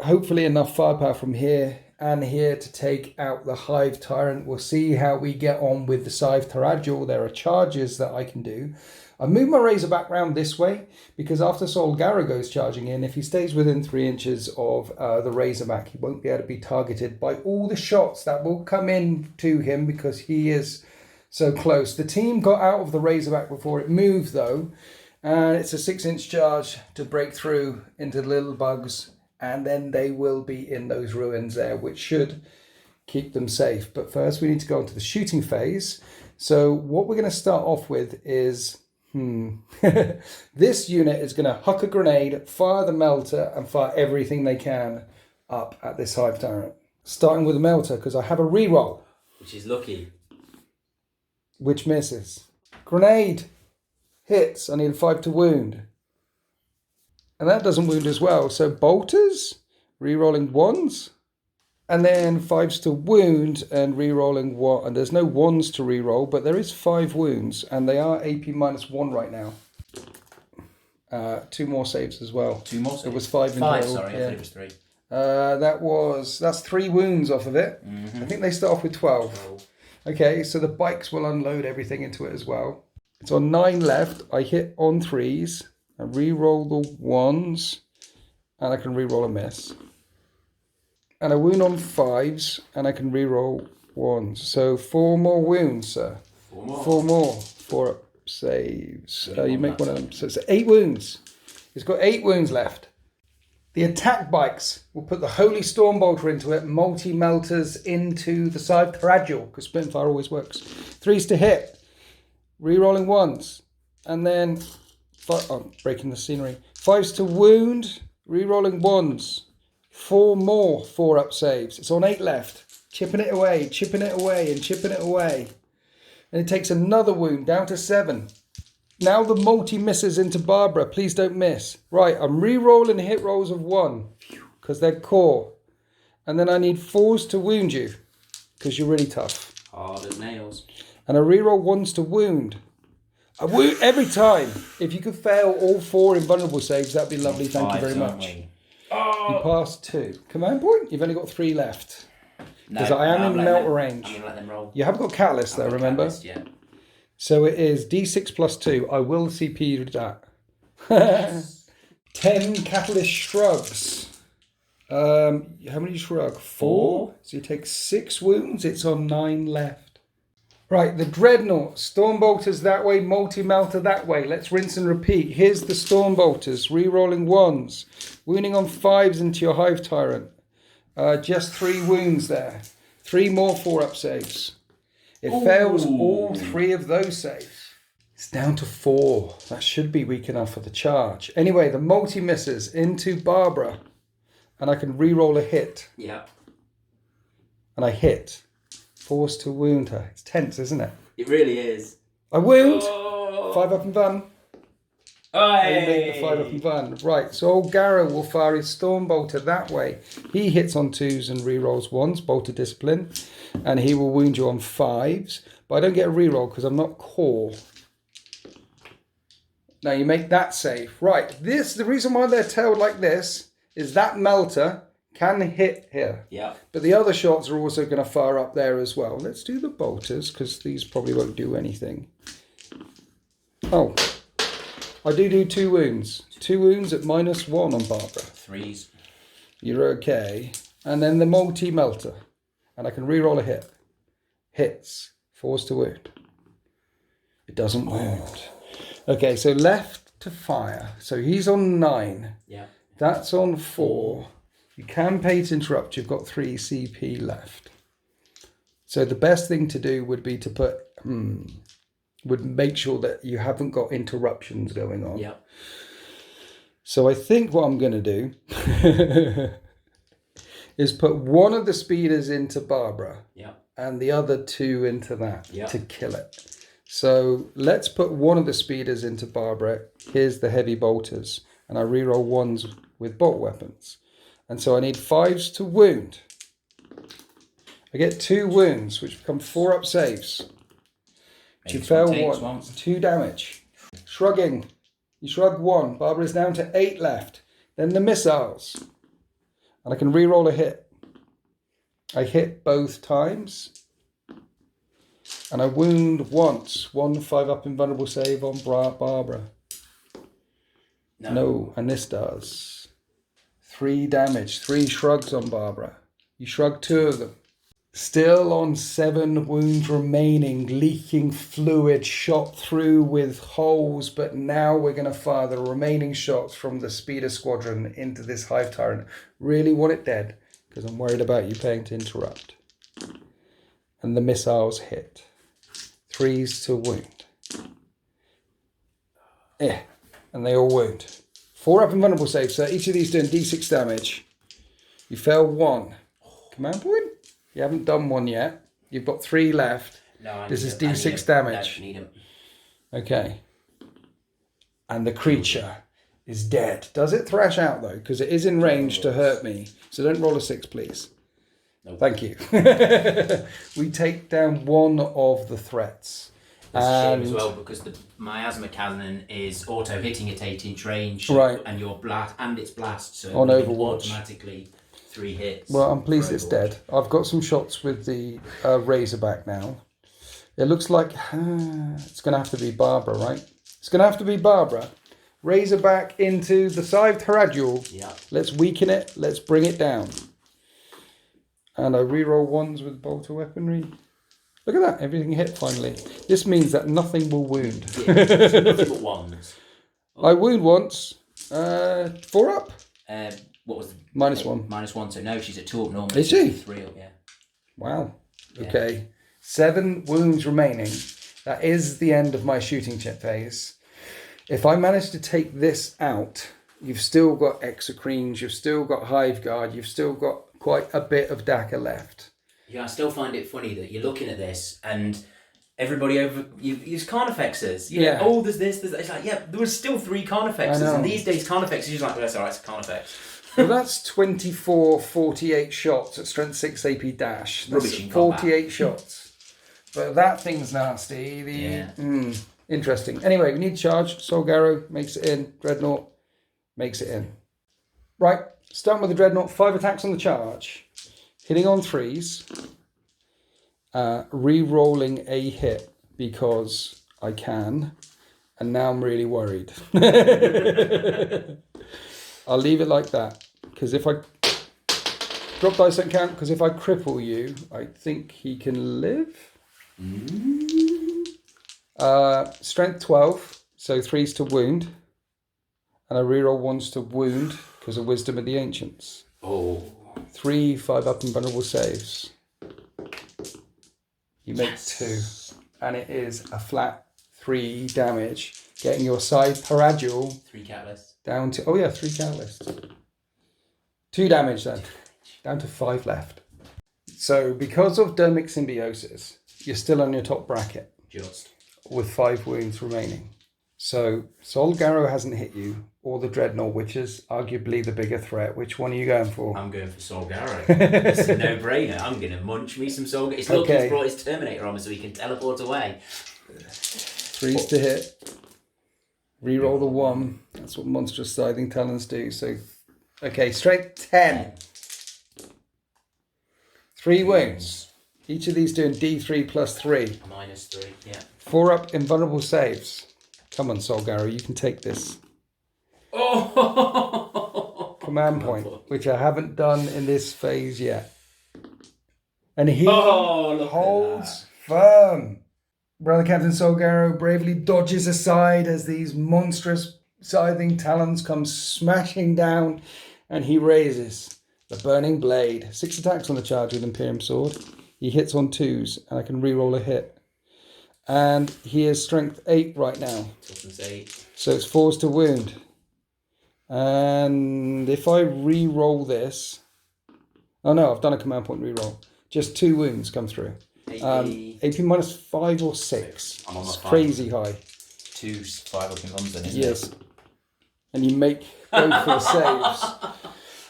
Speaker 1: hopefully enough firepower from here and here to take out the Hive Tyrant. We'll see how we get on with the Hive Tyrant. There are charges that I can do. I've moved my Razorback round this way because after Solgara goes charging in, if he stays within 3 inches of the Razorback, he won't be able to be targeted by all the shots that will come in to him because he is So close. The team got out of the Razorback before it moved, though. And it's a 6-inch charge to break through into the little bugs. And then they will be in those ruins there, which should keep them safe. But first we need to go into the shooting phase. So what we're going to start off with is... this unit is going to huck a grenade, fire the melter, and fire everything they can up at this Hive Tyrant. Starting with the melter, because I have a reroll.
Speaker 2: Which is lucky.
Speaker 1: Which misses. Grenade hits. I need a 5 to wound. And that doesn't wound as well. So bolters, rerolling 1s. And then 5s to wound and rerolling 1. And there's no 1s to reroll, but there is 5 wounds. And they are AP -1 right now. 2 more saves as well.
Speaker 2: 2 more saves?
Speaker 1: It was 5 in
Speaker 2: total.
Speaker 1: 5,
Speaker 2: Sorry,
Speaker 1: yeah.
Speaker 2: I thought it was 3.
Speaker 1: That's 3 wounds off of it.
Speaker 2: Mm-hmm.
Speaker 1: I think they start off with 12. Okay, so the bikes will unload everything into it as well. It's on 9 left. I hit on 3s. I re-roll the 1s. And I can re-roll a miss. And I wound on 5s. And I can re-roll 1s. So 4 more wounds, sir.
Speaker 2: 4 more.
Speaker 1: 4 more. 4 up saves. You make one of them. So it's 8 wounds. It's got 8 wounds left. The attack bikes will put the Holy Stormbolter into it, multi-melters into the side Tyranids, because Spit and Fire always works. 3s to hit, re-rolling 1s, and then, breaking the scenery. 5s to wound, re-rolling 1s, 4 more 4-up saves. It's on 8 left, chipping it away, and chipping it away. And it takes another wound, down to 7. Now the multi misses into Barbara. Please don't miss. Right, I'm re-rolling hit rolls of 1 because they're core. And then I need 4s to wound you because you're really tough.
Speaker 2: Hard as nails.
Speaker 1: And I re-roll 1s to wound. I wound every time. If you could fail all 4 invulnerable saves, that'd be lovely. Thank you very much. You passed 2. Command point? You've only got 3 left. Because I am in melt range.
Speaker 2: I'm going to let them roll.
Speaker 1: You haven't got Catalyst though, remember?
Speaker 2: Catalyst, yeah.
Speaker 1: So it is D6 plus 2. I will CP that. 10 Catalyst Shrugs. How many shrug? 4. So you take 6 wounds. It's on 9 left. Right, the Dreadnought. Stormbolters that way, multi-melter that way. Let's rinse and repeat. Here's the Stormbolters. Re-rolling 1s. Wounding on 5s into your Hive Tyrant. Just 3 wounds there. 3 more 4-up saves. It fails all 3 of those saves. It's down to 4. That should be weak enough for the charge. Anyway, the multi-misses into Barbara. And I can re-roll a hit.
Speaker 2: Yeah.
Speaker 1: And I hit. Forced to wound her. It's tense, isn't it?
Speaker 2: It really is.
Speaker 1: I wound. 5 up and van. I make the 5 up and van. Right, so old Garrow will fire his Stormbolter that way. He hits on 2s and re-rolls 1s. Bolter Discipline. And he will wound you on 5s. But I don't get a reroll because I'm not core. Now you make that save. Right, the reason why they're tailed like this is that melter can hit here.
Speaker 2: Yeah. But
Speaker 1: the other shots are also going to fire up there as well. Let's do the bolters because these probably won't do anything. Oh, I do 2 wounds. 2 wounds at -1 on Barbara.
Speaker 2: 3s.
Speaker 1: You're okay. And then the multi-melter. And I can re-roll a hit. Hits. 4s to wound. It doesn't wound. Okay, so left to fire. So he's on 9.
Speaker 2: Yeah.
Speaker 1: That's on 4. You can pay to interrupt. You've got 3 CP left. So the best thing to do would be to put... would make sure that you haven't got interruptions going on.
Speaker 2: Yeah.
Speaker 1: So I think what I'm going to do... is put 1 of the speeders into Barbara.
Speaker 2: Yeah.
Speaker 1: And the other 2 into that to kill it. So let's put 1 of the speeders into Barbara. Here's the heavy bolters. And I reroll 1s with bolt weapons. And so I need 5s to wound. I get 2 wounds, which become 4-up saves. But you fail 1. 2 damage. Shrugging. You shrug 1. Barbara's down to 8 left. Then the missiles. And I can re-roll a hit. I hit both times. And I wound once. 1 5-up invulnerable save on Barbara. No. And this does 3 damage. 3 shrugs on Barbara. You shrug 2 of them. Still on 7 wounds remaining, leaking fluid, shot through with holes, but now we're going to fire the remaining shots from the Speeder Squadron into this Hive Tyrant. Really want it dead, because I'm worried about you paying to interrupt. And the missiles hit. 3s to wound. Yeah, and they all wound. 4 up invulnerable saves, so each of these doing d6 damage. You fail 1. Command point? You haven't done 1 yet. You've got 3 left.
Speaker 2: No,
Speaker 1: this is d6 damage.
Speaker 2: No, need him.
Speaker 1: Okay. And the creature is dead. Does it thrash out though? Because it is in range to hurt me. So don't roll a 6, please.
Speaker 2: Nope.
Speaker 1: Thank you. We take down 1 of the threats.
Speaker 2: It's a shame as well because the miasma cannon is auto hitting at 8-inch range,
Speaker 1: right?
Speaker 2: And your blast and its blast, so
Speaker 1: on Overwatch
Speaker 2: automatically 3 hits.
Speaker 1: Well, I'm pleased it's dead. I've got some shots with the Razorback now. It looks like it's going to have to be Barbara, right? It's going to have to be Barbara. Razorback into the Hive Tyrant.
Speaker 2: Yeah.
Speaker 1: Let's weaken it. Let's bring it down. And I reroll 1s with bolter weaponry. Look at that, everything hit finally. This means that nothing will wound.
Speaker 2: Yeah, nothing but 1s.
Speaker 1: I wound once. 4 up.
Speaker 2: What was the
Speaker 1: -1?
Speaker 2: -1. So no, she's at 2 up normally.
Speaker 1: Is she?
Speaker 2: 3 up, yeah.
Speaker 1: Wow.
Speaker 2: Yeah.
Speaker 1: Okay. 7 wounds remaining. That is the end of my shooting chip phase. If I manage to take this out, you've still got Exocrines, you've still got Hive Guard, you've still got quite a bit of DACA left.
Speaker 2: Yeah, I still find it funny that you're looking at this and everybody you use Carnifexes. You know, oh, there's this. It's like, yeah, there was still 3 Carnifexes. And these days, Carnifexes, you're like, well, that's all right, it's a Carnifex.
Speaker 1: Well, that's 24, 48 shots at strength 6 AP dash. That's 48 shots. But that thing's nasty. Interesting. Anyway, we need charge. Solgaro makes it in. Dreadnought makes it in. Right, starting with the Dreadnought. 5 attacks on the charge. Hitting on 3s. Re-rolling a hit because I can. And now I'm really worried. I'll leave it like that. Because if I... Drop dice don't count. Because if I cripple you, I think he can live. Strength 12. So 3s to wound. And I reroll 1s to wound. Because of Wisdom of the Ancients.
Speaker 2: Oh.
Speaker 1: 3 5 up invulnerable saves. You make 2. And it is a flat 3 damage. Getting your Hive Tyrant
Speaker 2: 3 catalysts.
Speaker 1: down to... Oh yeah, 3 catalysts. 2 damage then. Down to 5 left. So because of dermic symbiosis, you're still on your top bracket.
Speaker 2: Just.
Speaker 1: With 5 wounds remaining. So Solgaro hasn't hit you, or the Dreadnought, which is arguably the bigger threat. Which one are you going for?
Speaker 2: I'm going for Solgaro. It's a no-brainer. I'm going to munch me some Solgaro. He's lucky he's brought his Terminator on so he can teleport away.
Speaker 1: 3s to hit. Reroll the 1. That's what monstrous scything talons do. So, okay, strength 10. 3 wounds. Each of these doing D3 plus 3.
Speaker 2: -3, yeah.
Speaker 1: 4 up invulnerable saves. Come on, Solgaro, you can take this.
Speaker 2: Oh!
Speaker 1: Command point, which I haven't done in this phase yet. And he holds firm. Brother Captain Solgaro bravely dodges aside as these monstrous scything talons come smashing down, and he raises the burning blade. 6 attacks on the charge with Imperium Sword. He hits on 2s, and I can reroll a hit. And he is strength 8 right now. So it's 4s to wound. And if I re-roll this... Oh no, I've done a command point re-roll. Just 2 wounds come through. AP minus 5 or 6.
Speaker 2: I'm on
Speaker 1: it's
Speaker 2: 5.
Speaker 1: Crazy high.
Speaker 2: 2 5 up in London, isn't
Speaker 1: yes.
Speaker 2: it?
Speaker 1: And you make both your saves.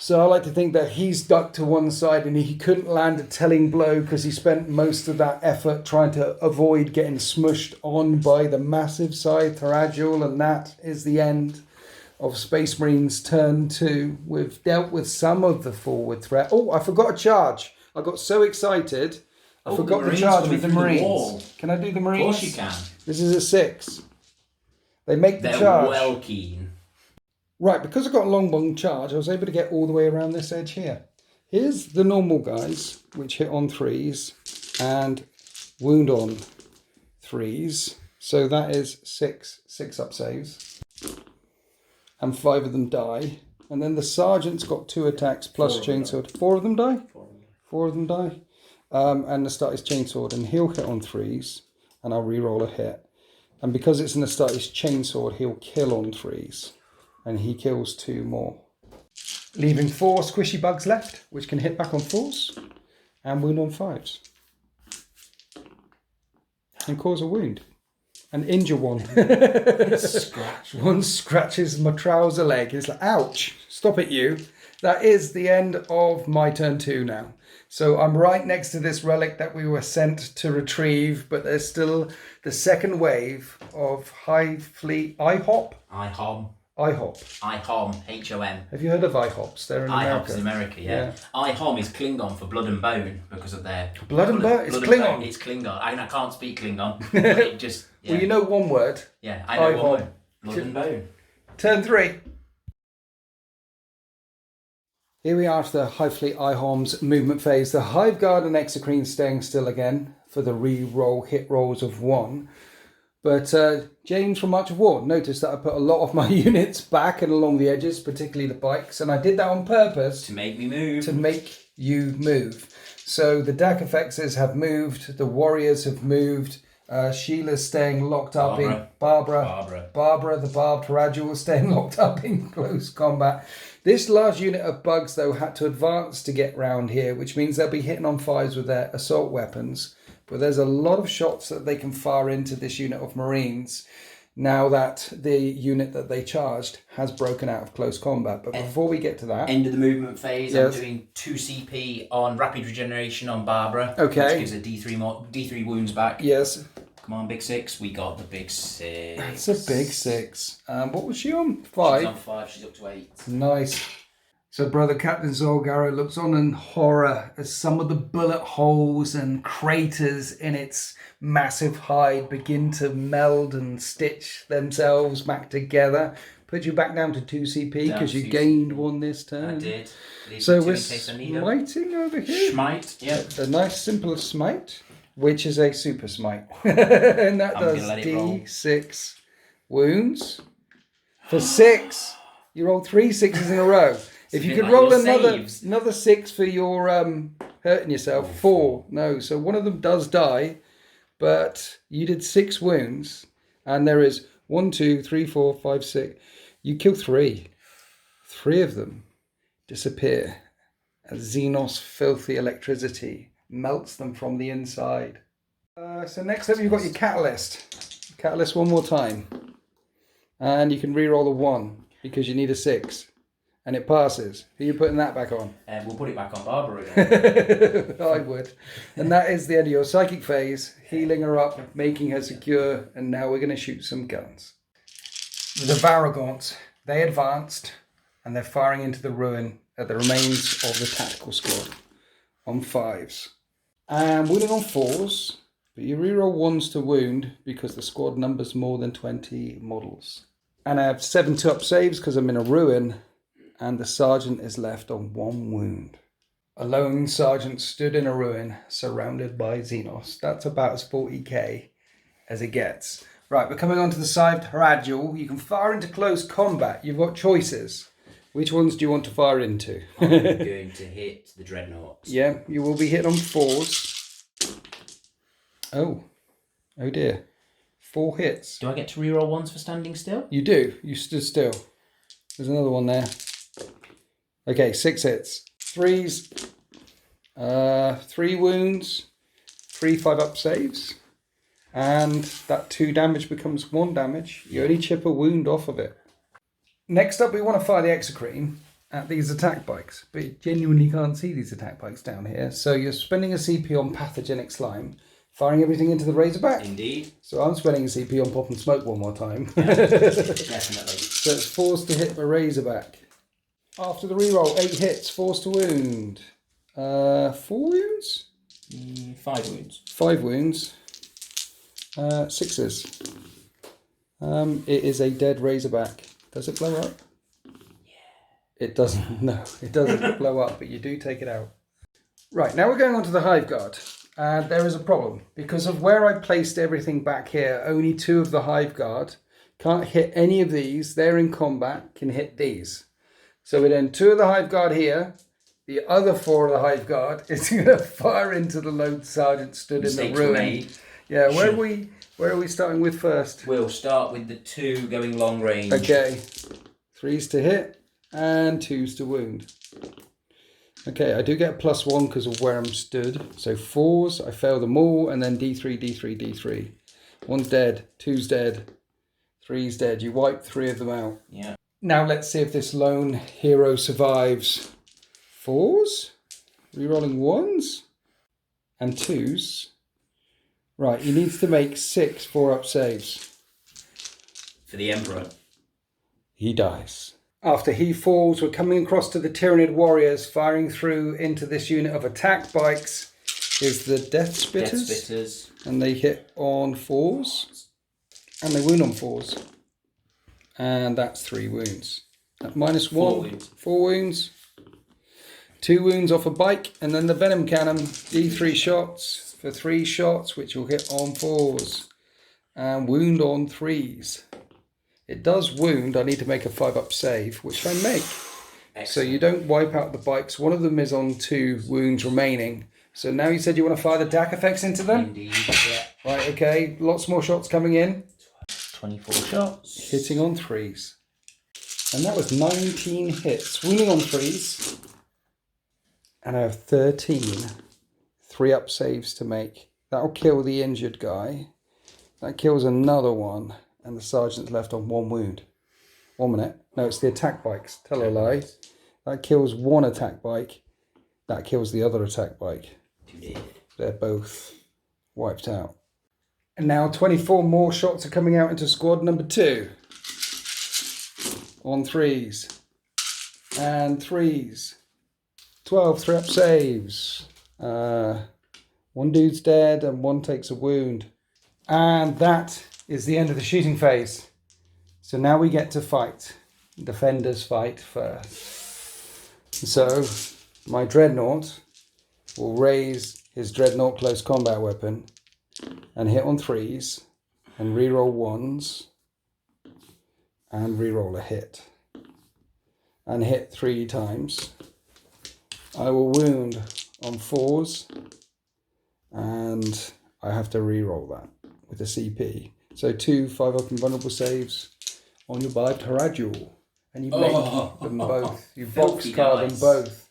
Speaker 1: So I like to think that he's ducked to one side and he couldn't land a telling blow because he spent most of that effort trying to avoid getting smushed on by the massive Hive Tyrant, and that is the end of Space Marines Turn 2. We've dealt with some of the forward threat. Oh, I forgot a charge. I got so excited. I forgot the charge with the Marines. Can I do the Marines?
Speaker 2: Of course you can.
Speaker 1: This is a 6. They make the
Speaker 2: They're
Speaker 1: charge.
Speaker 2: well keen.
Speaker 1: Right, because I got a long charge, I was able to get all the way around this edge here. Here's the normal guys, which hit on 3s and wound on 3s. So that is 6 up saves. And 5 of them die. And then the sergeant's got 2 attacks plus chainsword. 4 of them die? 4 of them die. And the start is chainsword, and he'll hit on 3s, and I'll re-roll a hit. And because it's an Astartes chainsword, he'll kill on 3s, and he kills 2 more. Leaving 4 squishy bugs left, which can hit back on 4s and wound on 5s. And cause a wound. And injure one.
Speaker 2: Scratch.
Speaker 1: One scratches my trouser leg. It's like, ouch, stop it you. That is the end of my turn 2 now. So I'm right next to this relic that we were sent to retrieve, but there's still the second wave of Hive Fleet IHOP.
Speaker 2: IHOM, H-O-M.
Speaker 1: Have you heard of IHOPs? They're in America.
Speaker 2: IHOP's in America, yeah. IHOM is Klingon for blood and bone because of their...
Speaker 1: Blood and bone? It's Klingon.
Speaker 2: It's Klingon. I can't speak Klingon. But it just... Yeah.
Speaker 1: Well, you know one word.
Speaker 2: Yeah, I know one word. Blood and bone.
Speaker 1: Turn 3. Here we are after Hive Fleet IHOM's movement phase. The Hive Guard and Exocrine staying still again for the re-roll hit rolls of 1. But James from March of War noticed that I put a lot of my units back and along the edges, particularly the bikes, and I did that on purpose.
Speaker 2: To make me move.
Speaker 1: To make you move. So the DAC effects have moved, the Warriors have moved, Sheila's staying locked up in Barbed, the Barbed Radule staying locked up in close combat. This large unit of bugs, though, had to advance to get round here, which means they'll be hitting on 5s with their assault weapons. But there's a lot of shots that they can fire into this unit of Marines now that the unit that they charged has broken out of close combat. But before we get to that...
Speaker 2: End of the movement phase,
Speaker 1: yes.
Speaker 2: I'm doing 2 CP on Rapid Regeneration on Barbara.
Speaker 1: Okay.
Speaker 2: Which gives a D3 wounds back.
Speaker 1: Yes.
Speaker 2: Come on, big 6. We got the big 6.
Speaker 1: That's a big 6. What was she on? 5?
Speaker 2: She's on 5. She's up to 8.
Speaker 1: Nice. So brother Captain Zolgaro looks on in horror as some of the bullet holes and craters in its massive hide begin to meld and stitch themselves back together. Put you back down to 2 CP because you gained 1 this turn.
Speaker 2: I did.
Speaker 1: So we're smiting over here.
Speaker 2: Smite, yeah.
Speaker 1: A nice simple smite, which is a super smite. And that does D6 wounds for 6. You rolled 3 6s in a row. If you could roll another 6 for your hurting yourself, 4. No, so one of them does die, but you did 6 wounds, and there is 1, 2, 3, 4, 5, 6. You kill 3. 3 of them disappear as Xenos filthy electricity melts them from the inside. So next up you've got your catalyst. Catalyst one more time. And you can re-roll a 1 because you need a 6. And it passes. Are you putting that back on?
Speaker 2: We'll put it back on Barbara again.
Speaker 1: I would. And that is the end of your psychic phase. Healing her up, making her secure, and now we're going to shoot some guns. The Varagants, they advanced, and they're firing into the ruin at the remains of the tactical squad on 5s. And wounding on 4s, but you reroll 1s to wound because the squad numbers more than 20 models. And I have 7 2-up saves because I'm in a ruin. And the sergeant is left on 1 wound. A lone sergeant stood in a ruin, surrounded by Xenos. That's about as 40k as it gets. Right, we're coming on to the Hive Tyrant. You can fire into close combat. You've got choices. Which ones do you want to fire into?
Speaker 2: I'm going to hit the Dreadnoughts.
Speaker 1: Yeah, you will be hit on 4s. Oh dear. 4 hits.
Speaker 2: Do I get to reroll 1s for standing still?
Speaker 1: You do. You stood still. There's another one there. Okay, 6 hits. 3s, 3 wounds, 3 5-up saves, and that 2 damage becomes 1 damage. You only chip a wound off of it. Next up, we want to fire the Exocrine at these attack bikes, but you genuinely can't see these attack bikes down here. So you're spending a CP on Pathogenic Slime, firing everything into the Razorback.
Speaker 2: Indeed.
Speaker 1: So I'm spending a CP on Pop and Smoke one more time.
Speaker 2: Yeah, definitely.
Speaker 1: So it's forced to hit the Razorback. After the reroll, 8 hits, forced to wound. 4 wounds?
Speaker 2: 5 wounds.
Speaker 1: 5 wounds. 6s. It is a dead Razorback. Does it blow up?
Speaker 2: Yeah.
Speaker 1: It doesn't, no, it doesn't blow up, but you do take it out. Right, now we're going on to the Hive Guard. And there is a problem. Because of where I placed everything back here, only 2 of the Hive Guard can't hit any of these. They're in combat, can hit these. So then 2 of the Hive Guard here, the other 4 of the Hive Guard is going to fire into the lone sergeant stood in the ruin. Yeah, where are we starting with first?
Speaker 2: We'll start with the 2 going long range.
Speaker 1: Okay, 3s to hit and 2s to wound. Okay, I do get +1 because of where I'm stood. So 4s, I fail them all, and then D3, D3, D3. 1's dead, 2's dead, 3's dead. You wipe 3 of them out.
Speaker 2: Yeah.
Speaker 1: Now let's see if this lone hero survives. 4s, rerolling 1s, and 2s. Right, he needs to make 6 4-up saves.
Speaker 2: For the Emperor.
Speaker 1: He dies. After he falls, we're coming across to the Tyranid Warriors, firing through into this unit of attack bikes. Is the Death Spitters.
Speaker 2: Death Spitters.
Speaker 1: And they hit on 4s. And they wound on 4s. And that's 3 wounds. At -1,
Speaker 2: 4 wounds.
Speaker 1: 4 wounds. 2 wounds off a bike. And then the Venom Cannon, D3 shots for 3 shots, which will hit on 4s. And wound on 3s. It does wound. I need to make a 5-up save, which I make.
Speaker 2: Excellent.
Speaker 1: So you don't wipe out the bikes. One of them is on 2 wounds remaining. So now you said you want to fire the DAC effects into them?
Speaker 2: Indeed, yeah.
Speaker 1: Right, okay. Lots more shots coming in.
Speaker 2: 24 shots.
Speaker 1: Hitting on 3s. And that was 19 hits. Wounding on 3s. And I have 13 3-up saves to make. That'll kill the injured guy. That kills another one. And the sergeant's left on 1 wound. 1 minute. No, it's the attack bikes. Tell a lie. That kills 1 attack bike. That kills the other attack bike. They're both wiped out. And now 24 more shots are coming out into squad number 2. On 3s. And 3s. 12 3-up saves. 1 dude's dead and 1 takes a wound. And that is the end of the shooting phase. So now we get to fight. Defenders fight first. So my Dreadnought will raise his Dreadnought close combat weapon and hit on 3s and reroll 1s and reroll a hit and hit 3 times. I will wound on 4s and I have to reroll that with a CP. So 2 5-up invulnerable saves on your Barbed Duel. And you make them both. You boxcar them both.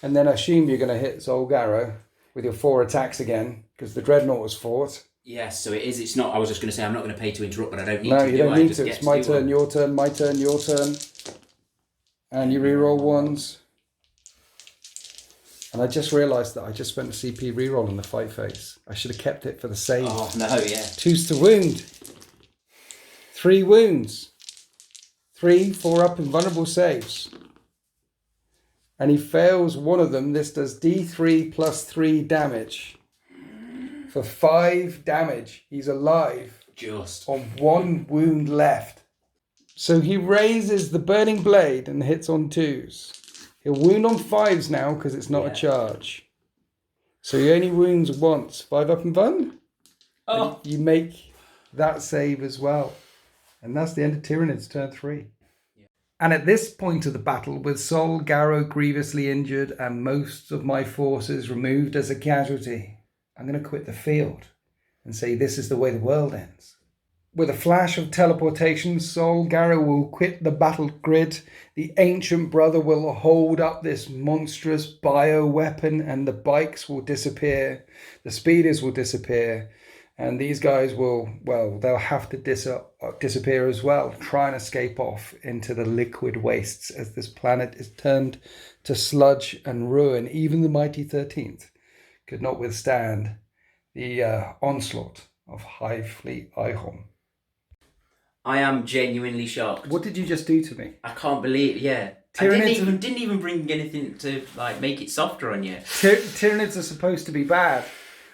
Speaker 1: And then I assume you're going to hit Zolgaro with your 4 attacks again, because the Dreadnought was fought.
Speaker 2: Yes, so it is. It's not. I was just going to say I'm not going to pay to interrupt, but I don't need
Speaker 1: to. No,
Speaker 2: you
Speaker 1: don't need to. It's my turn, your turn, my turn, your turn. And you reroll 1s. And I just realised that I just spent a CP reroll in the fight phase. I should have kept it for the save.
Speaker 2: Oh, no, yeah.
Speaker 1: 2s to wound. 3 wounds. 3 4-up invulnerable saves. And he fails 1 of them. This does D3 plus 3 damage. For 5 damage. He's alive.
Speaker 2: Just.
Speaker 1: On 1 wound left. So he raises the Burning Blade and hits on 2s. He'll wound on 5s now because it's not a charge. So he only wounds once. 5-up and Vun. Oh. And you make that save as well. And that's the end of Tyranids Turn 3. Yeah. And at this point of the battle, with Zolgaro grievously injured and most of my forces removed as a casualty, I'm going to quit the field and say this is the way the world ends. With a flash of teleportation, Zolgaro will quit the battle grid. The ancient brother will hold up this monstrous bio-weapon and the bikes will disappear. The speeders will disappear. And these guys will, well, they'll have to disappear as well. Try and escape off into the liquid wastes as this planet is turned to sludge and ruin. Even the mighty 13th could not withstand the onslaught of Hive Fleet Ihom.
Speaker 2: I am genuinely shocked.
Speaker 1: What did you just do to me?
Speaker 2: I can't believe, yeah.
Speaker 1: Tyranids
Speaker 2: I didn't even bring anything to like make it softer on you.
Speaker 1: Tyranids are supposed to be bad.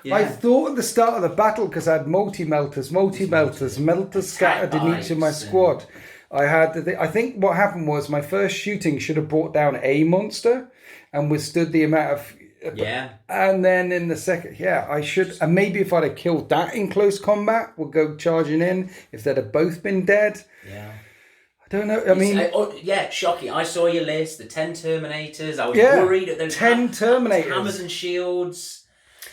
Speaker 1: Yeah. I thought at the start of the battle, because I had multi-melters, melters scattered in each of my squad. I think what happened was my first shooting should have brought down a monster and withstood the amount of...
Speaker 2: Yeah.
Speaker 1: And then in the second, I should... And maybe if I'd have killed that in close combat, we'll go charging in, if they'd have both been dead.
Speaker 2: Yeah.
Speaker 1: I don't know. I mean...
Speaker 2: shocking. I saw your list, the 10 Terminators. I was worried at those
Speaker 1: 10 Terminators.
Speaker 2: Hammers and shields.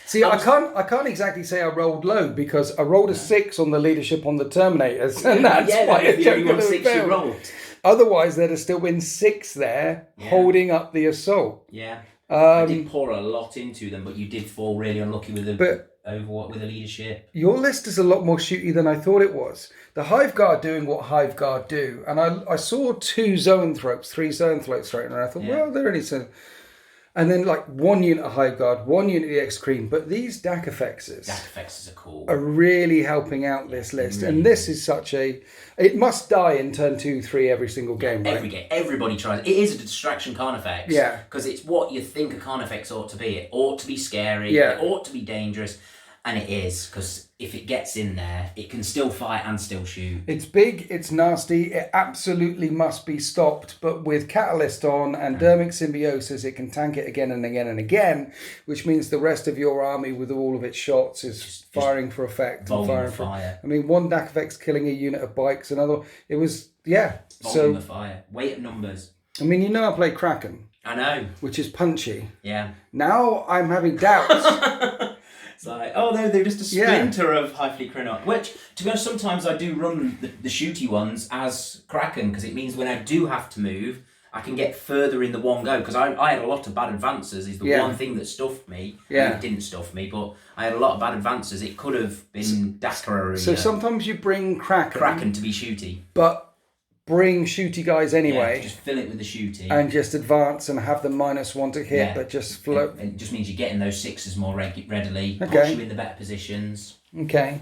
Speaker 1: See, I can't exactly say I rolled low because I rolled a 6 on the leadership on the Terminators, and that's why
Speaker 2: the only one 6 you rolled.
Speaker 1: Otherwise, there'd have still been 6 there holding up the assault.
Speaker 2: Yeah, I did pour a lot into them, but you did fall really unlucky with the leadership.
Speaker 1: Your list is a lot more shooty than I thought it was. The Hive Guard doing what Hive Guard do, and I saw 2 Zoanthropes, 3 Zoanthropes thrown, and I thought, well, they're only so. And then like 1 unit of Hive Guard, 1 unit of the X-Cream. But these DAC effects
Speaker 2: are cool.
Speaker 1: Are really helping out this list. Really. And this is such a... It must die in turn 2, 3 every single game, right?
Speaker 2: Every game. Everybody tries. It is a distraction Carnifex.
Speaker 1: Yeah.
Speaker 2: Because it's what you think a Carnifex ought to be. It ought to be scary.
Speaker 1: Yeah.
Speaker 2: It ought to be dangerous. And it is, because if it gets in there, it can still fight and still shoot.
Speaker 1: It's big, it's nasty, it absolutely must be stopped, but with Catalyst on and Dermic Symbiosis, it can tank it again and again and again, which means the rest of your army with all of its shots is firing for effect. And firing for
Speaker 2: fire.
Speaker 1: I mean, 1 DAC effect's killing a unit of bikes, another... It was,
Speaker 2: Volume of fire. Weight of numbers.
Speaker 1: I mean, I play Kraken.
Speaker 2: I know.
Speaker 1: Which is punchy.
Speaker 2: Yeah.
Speaker 1: Now I'm having doubts.
Speaker 2: It's like, oh no, they're just a splinter of Hive Fleet Krynoth. Which, to be honest, sometimes I do run the shooty ones as Kraken, because it means when I do have to move, I can get further in the one go. Because I had a lot of bad advances, is the one thing that stuffed me.
Speaker 1: Yeah.
Speaker 2: It didn't stuff me, but I had a lot of bad advances. It could have been Dakar.
Speaker 1: So sometimes you bring Kraken
Speaker 2: to be shooty.
Speaker 1: But bring shooty guys anyway.
Speaker 2: Yeah, just fill it with the shooty.
Speaker 1: And just advance and have the -1 to hit, but just float.
Speaker 2: It just means you're getting those 6s more readily. Okay. Push you in the better positions.
Speaker 1: Okay.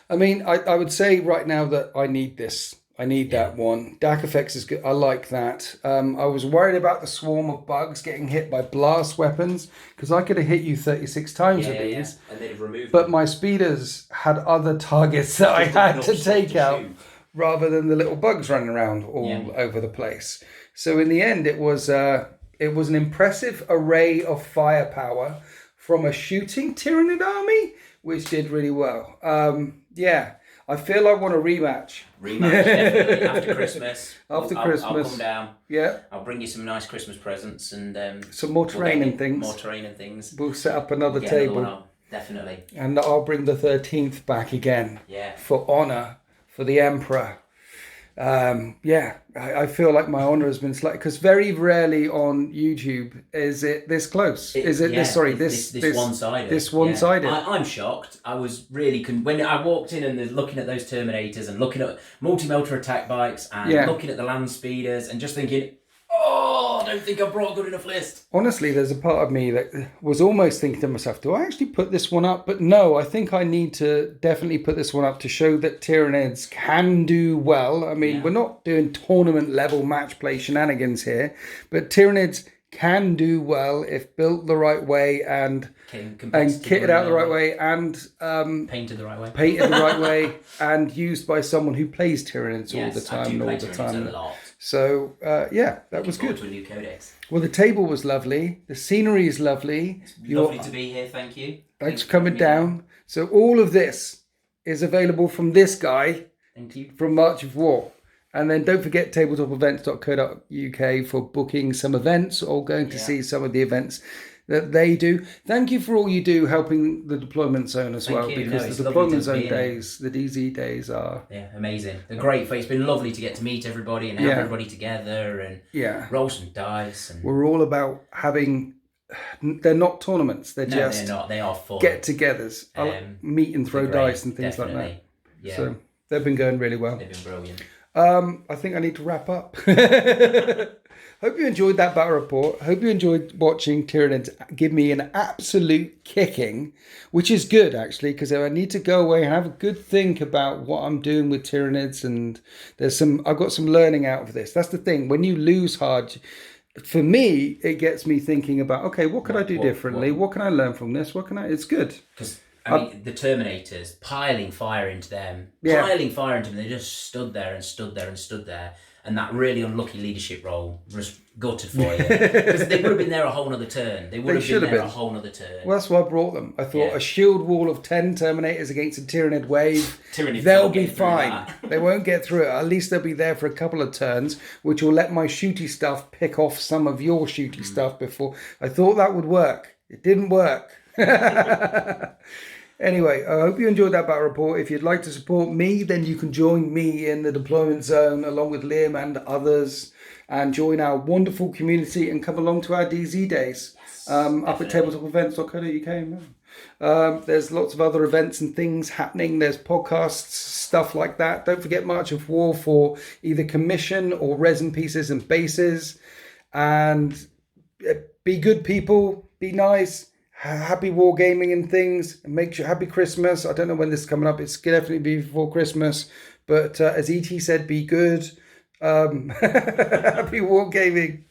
Speaker 1: I mean, I would say right now that I need this. I need that one. DAC effects is good. I like that. I was worried about the swarm of bugs getting hit by blast weapons, because I could have hit you 36 times with these.
Speaker 2: And they'd have removed
Speaker 1: them. My speeders had other targets that I had to take out. Rather than the little bugs running around all over the place. So in the end, it was an impressive array of firepower from a shooting Tyranid army, which did really well. I feel I want a rematch.
Speaker 2: Definitely, after Christmas.
Speaker 1: Christmas.
Speaker 2: I'll come down.
Speaker 1: Yeah.
Speaker 2: I'll bring you some nice Christmas presents and...
Speaker 1: some more training things.
Speaker 2: More training things.
Speaker 1: We'll set up another table.
Speaker 2: Definitely.
Speaker 1: And I'll bring the 13th back again.
Speaker 2: Yeah.
Speaker 1: For honour. For the Emperor. I feel like my honour has been slightly... Because very rarely on YouTube is it this close. This one-sided. This one-sided.
Speaker 2: I'm shocked. I was really... when I walked in and looking at those Terminators and looking at multi-melter attack bikes and looking at the land speeders and just thinking... Oh, I don't think I brought a good enough list.
Speaker 1: Honestly, there's a part of me that was almost thinking to myself, do I actually put this one up? But no, I think I need to definitely put this one up to show that Tyranids can do well. I mean, we're not doing tournament level match play shenanigans here, but Tyranids can do well if built the right way and kitted out the right way and
Speaker 2: painted the right way.
Speaker 1: Painted the right way and used by someone who plays Tyranids all the time.
Speaker 2: A lot.
Speaker 1: So, that was good.
Speaker 2: To a new codex.
Speaker 1: Well, the table was lovely. The scenery is lovely.
Speaker 2: It's lovely to be here, thank you.
Speaker 1: Thanks for coming down. So all of this is available from this guy.
Speaker 2: Thank you.
Speaker 1: From March of War. And then don't forget tabletopevents.co.uk for booking some events or going to see some of the events that they do. Thank you for all you do helping the deployment zone as well, because the deployment zone days, the DZ days are
Speaker 2: amazing. They're great. It's been lovely to get to meet everybody and have everybody together and roll some dice. And...
Speaker 1: We're all about having... They're not tournaments. They're just...
Speaker 2: they're not. They are fun.
Speaker 1: Get-togethers. Meet and throw dice and things like that.
Speaker 2: Yeah.
Speaker 1: So they've been going really well.
Speaker 2: They've been brilliant.
Speaker 1: I think I need to wrap up. Hope you enjoyed that battle report. Hope you enjoyed watching Tyranids give me an absolute kicking, which is good actually, because I need to go away and have a good think about what I'm doing with Tyranids, and I've got some learning out of this. That's the thing. When you lose hard, for me, it gets me thinking about, okay, what could I do differently? What can I learn from this? It's good.
Speaker 2: Because I mean, the Terminators, piling fire into them. They just stood there and stood there and stood there. And that really unlucky leadership role was gutted for you. Because they would have been there a whole nother turn. They would have been there a whole nother turn.
Speaker 1: Well, that's why I brought them. I thought a shield wall of 10 Terminators against a Tyranid wave,
Speaker 2: Tyranids
Speaker 1: they'll be fine. They won't get through it. At least they'll be there for a couple of turns, which will let my shooty stuff pick off some of your shooty stuff before. I thought that would work. It didn't work. Anyway, I hope you enjoyed that battle report. If you'd like to support me, then you can join me in the deployment zone along with Liam and others and join our wonderful community and come along to our DZ days up at tabletopevents.co.uk. There's lots of other events and things happening. There's podcasts, stuff like that. Don't forget March of War for either commission or resin pieces and bases. And be good people, be nice. Happy wargaming and things, and make sure happy Christmas. I don't know when this is coming up. It's definitely be before Christmas, but as ET said, be good. Happy wargaming.